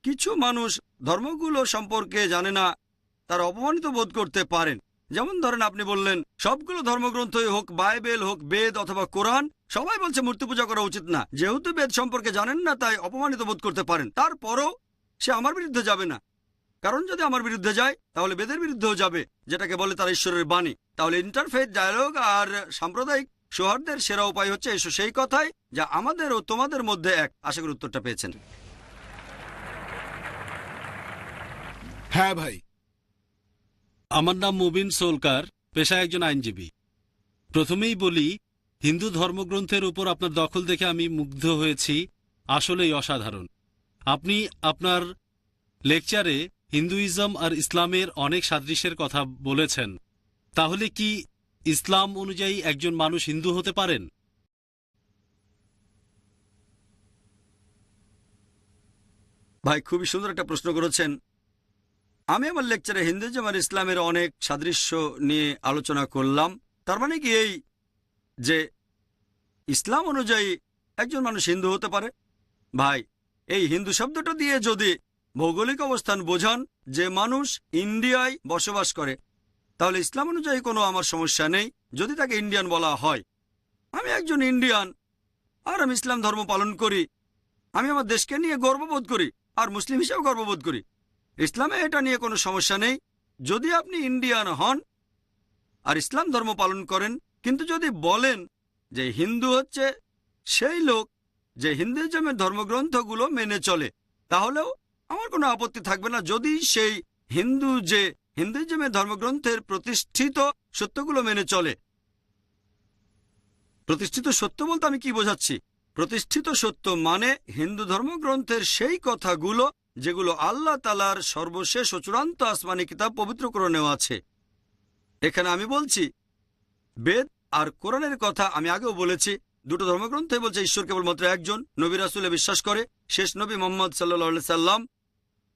কিছু মানুষ ধর্মগুলো সম্পর্কে জানে না, তারা অপমানিত বোধ করতে পারেন। যেমন ধরেন আপনি বললেন সবগুলো ধর্মগ্রন্থই হোক, বাইবেল হোক, বেদ অথবা কোরআন, সবাই বলছে মূর্তি পূজা করা উচিত না। যেহেতু বেদ সম্পর্কে জানেন না তাই অপমানিত বোধ করতে পারেন। তারপরও সে আমার বিরুদ্ধে যাবে না, কারণ যদি আমার বিরুদ্ধে যায় তাহলে বেদের বিরুদ্ধেও যাবে, যেটাকে বলে তার ঈশ্বরের বাণী। তাহলে ইন্টারফেথ ডায়ালগ আর সাম্প্রদায়িক সৌহার্দ্যের সেরা উপায় হচ্ছে এসো সেই কথাই যা আমাদের ও তোমাদের মধ্যে এক। আশা করি উত্তরটা পেয়েছেন। হ্যাঁ ভাই। আমার নাম মুবিন সোলকার, পেশায় একজন আইনজীবী। প্রথমেই বলি, হিন্দু ধর্মগ্রন্থের উপর আপনার দখল দেখে আমি মুগ্ধ হয়েছি, আসলেই অসাধারণ। আপনি আপনার লেকচারে হিন্দুইজম আর ইসলামের অনেক সাদৃশ্যের কথা বলেছেন। তাহলে কি ইসলাম অনুযায়ী একজন মানুষ হিন্দু হতে পারেন? ভাই, খুবই সুন্দর একটা প্রশ্ন করেছেন। আমি আমার লেকচারে হিন্দুইজম আর ইসলামের অনেক সাদৃশ্য নিয়ে আলোচনা করলাম। তার মানে কি এই যে ইসলাম অনুযায়ী একজন মানুষ হিন্দু হতে পারে? ভাই, এই হিন্দু শব্দটা দিয়ে যদি ভৌগোলিক অবস্থান বোঝান যে মানুষ ইন্ডিয়ায় বসবাস করে, তাহলে ইসলাম অনুযায়ী কোনো আমার সমস্যা নেই যদি তাকে ইন্ডিয়ান বলা হয়। আমি একজন ইন্ডিয়ান আর আমি ইসলাম ধর্ম পালন করি। আমি আমার দেশকে নিয়ে গর্ববোধ করি। আর মুসলিম হিসেবে গর্ববোধ করি। ইসলামে এটা নিয়ে কোনো সমস্যা নেই যদি আপনি ইন্ডিয়ান হন আর ইসলাম ধর্ম পালন করেন, কিন্তু যদি বলেন যে হিন্দু হচ্ছে সেই লোক যে হিন্দুইজমের ধর্মগ্রন্থগুলো মেনে চলে, তাহলেও আমার কোনো আপত্তি থাকবে না যদি সেই হিন্দু যে হিন্দুইজমের ধর্মগ্রন্থের প্রতিষ্ঠিত সত্যগুলো মেনে চলে। প্রতিষ্ঠিত সত্য বলতে আমি কি বোঝাচ্ছি? প্রতিষ্ঠিত সত্য মানে হিন্দু ধর্মগ্রন্থের সেই কথাগুলো যেগুলো আল্লাহ তাআলার সর্বশেষ ও চূড়ান্ত আসমানি কিতাব পবিত্র কোরআনেও আছে। এখানে আমি বলছি বেদ আর কোরআনের কথা। আমি আগেও বলেছি দুটো ধর্মগ্রন্থে বলছে ঈশ্বর কেবলমাত্র একজন, নবী রাসূলে বিশ্বাস করে, শেষ নবী মুহাম্মদ সাল্লাল্লাহু আলাইহি সাল্লাম,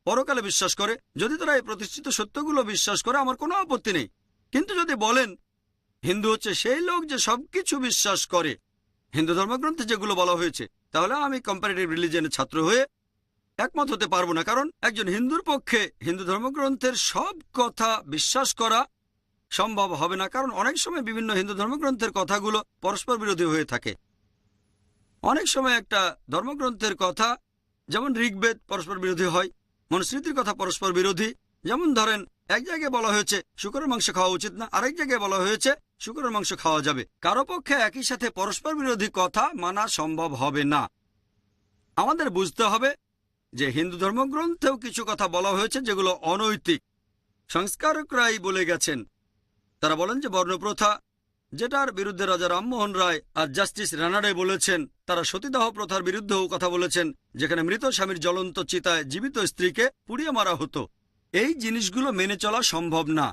পরকালে বিশ্বাস করে। যদি তারা এই প্রতিষ্ঠিত সত্যগুলো বিশ্বাস করে আমার কোনো আপত্তি নেই। কিন্তু যদি বলেন হিন্দু হচ্ছে সেই লোক যে সবকিছু বিশ্বাস করে হিন্দু ধর্মগ্রন্থে যেগুলো বলা হয়েছে, তাহলে আমি কম্পারেটিভ রিলিজিয়নের ছাত্র হয়ে একমত হতে পারবো না। কারণ একজন হিন্দুর পক্ষে হিন্দু ধর্মগ্রন্থের সব কথা বিশ্বাস করা সম্ভব হবে না, কারণ অনেক সময় বিভিন্ন হিন্দু ধর্মগ্রন্থের কথাগুলো পরস্পর বিরোধী হয়ে থাকে। অনেক সময় একটা ধর্মগ্রন্থের কথা যেমন ঋগ্বেদ পরস্পর বিরোধী হয়, মনুস্মৃতির কথা পরস্পর বিরোধী। যেমন ধরেন এক জায়গায় বলা হয়েছে শুকরের মাংস খাওয়া উচিত না, আরেক জায়গায় বলা হয়েছে শুকরের মাংস খাওয়া যাবে। কারো পক্ষে একই সাথে পরস্পর বিরোধী কথা মানা সম্ভব হবে না। আমাদের বুঝতে হবে যে হিন্দু ধর্মগ্রন্থেও কিছু কথা বলা হয়েছে যেগুলো অনৈতিক। সংস্কারকরাই বলে গেছেন, তারা বলেন যে বর্ণপ্রথা, যেটার বিরুদ্ধে রাজা রামমোহন রায় আর জাস্টিস রানাডে বলেছেন, তারা সতীদাহ প্রথার বিরুদ্ধেও কথা বলেছেন, যেখানে মৃত স্বামীর জ্বলন্ত চিতায় জীবিত স্ত্রীকে পুড়িয়ে মারা হতো। এই জিনিসগুলো মেনে চলা সম্ভব না।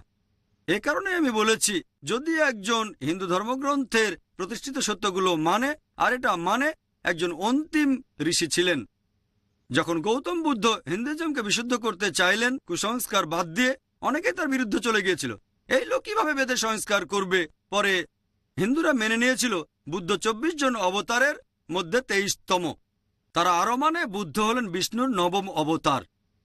এ কারণে আমি বলেছি যদি একজন হিন্দু ধর্মগ্রন্থের প্রতিষ্ঠিত সত্যগুলো মানে, আর এটা মানে একজন অন্তিম ঋষি ছিলেন। যখন গৌতম বুদ্ধ হিন্দুইজমকে বিশুদ্ধ করতে চাইলেন কুসংস্কার বাদ দিয়ে, অনেকেই তার বিরুদ্ধে চলে গিয়েছিল। এই লোক কিভাবে বেদে সংস্কার করবে? পরে হিন্দুরা মেনে নিয়েছিল বুদ্ধ 24 জন অবতারের মধ্যে 23তম। তারা আরো মানে বুদ্ধ হলেন বিষ্ণুর 9ম অবতার।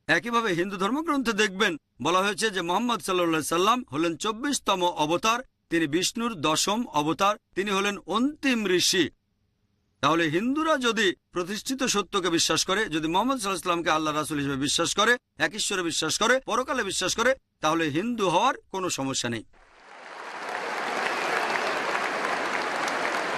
একইভাবে হিন্দু ধর্মগ্রন্থে দেখবেন বলা হয়েছে যে মোহাম্মদ সাল্লাল্লাহু আলাইহি সাল্লাম হলেন 24তম অবতার, তিনি বিষ্ণুর 10ম অবতার, তিনি হলেন অন্তিম ঋষি। তাহলে হিন্দুরা যদি প্রতিষ্ঠিত সত্যকে বিশ্বাস করে, যদি মোহাম্মদ সাল্লাল্লাহু আলাইহি সাল্লামকে আল্লাহ রাসূল হিসেবে বিশ্বাস করে, এক ঈশ্বরে বিশ্বাস করে, পরকালে বিশ্বাস করে, তাহলে হিন্দু হওয়ার কোনো সমস্যা নেই।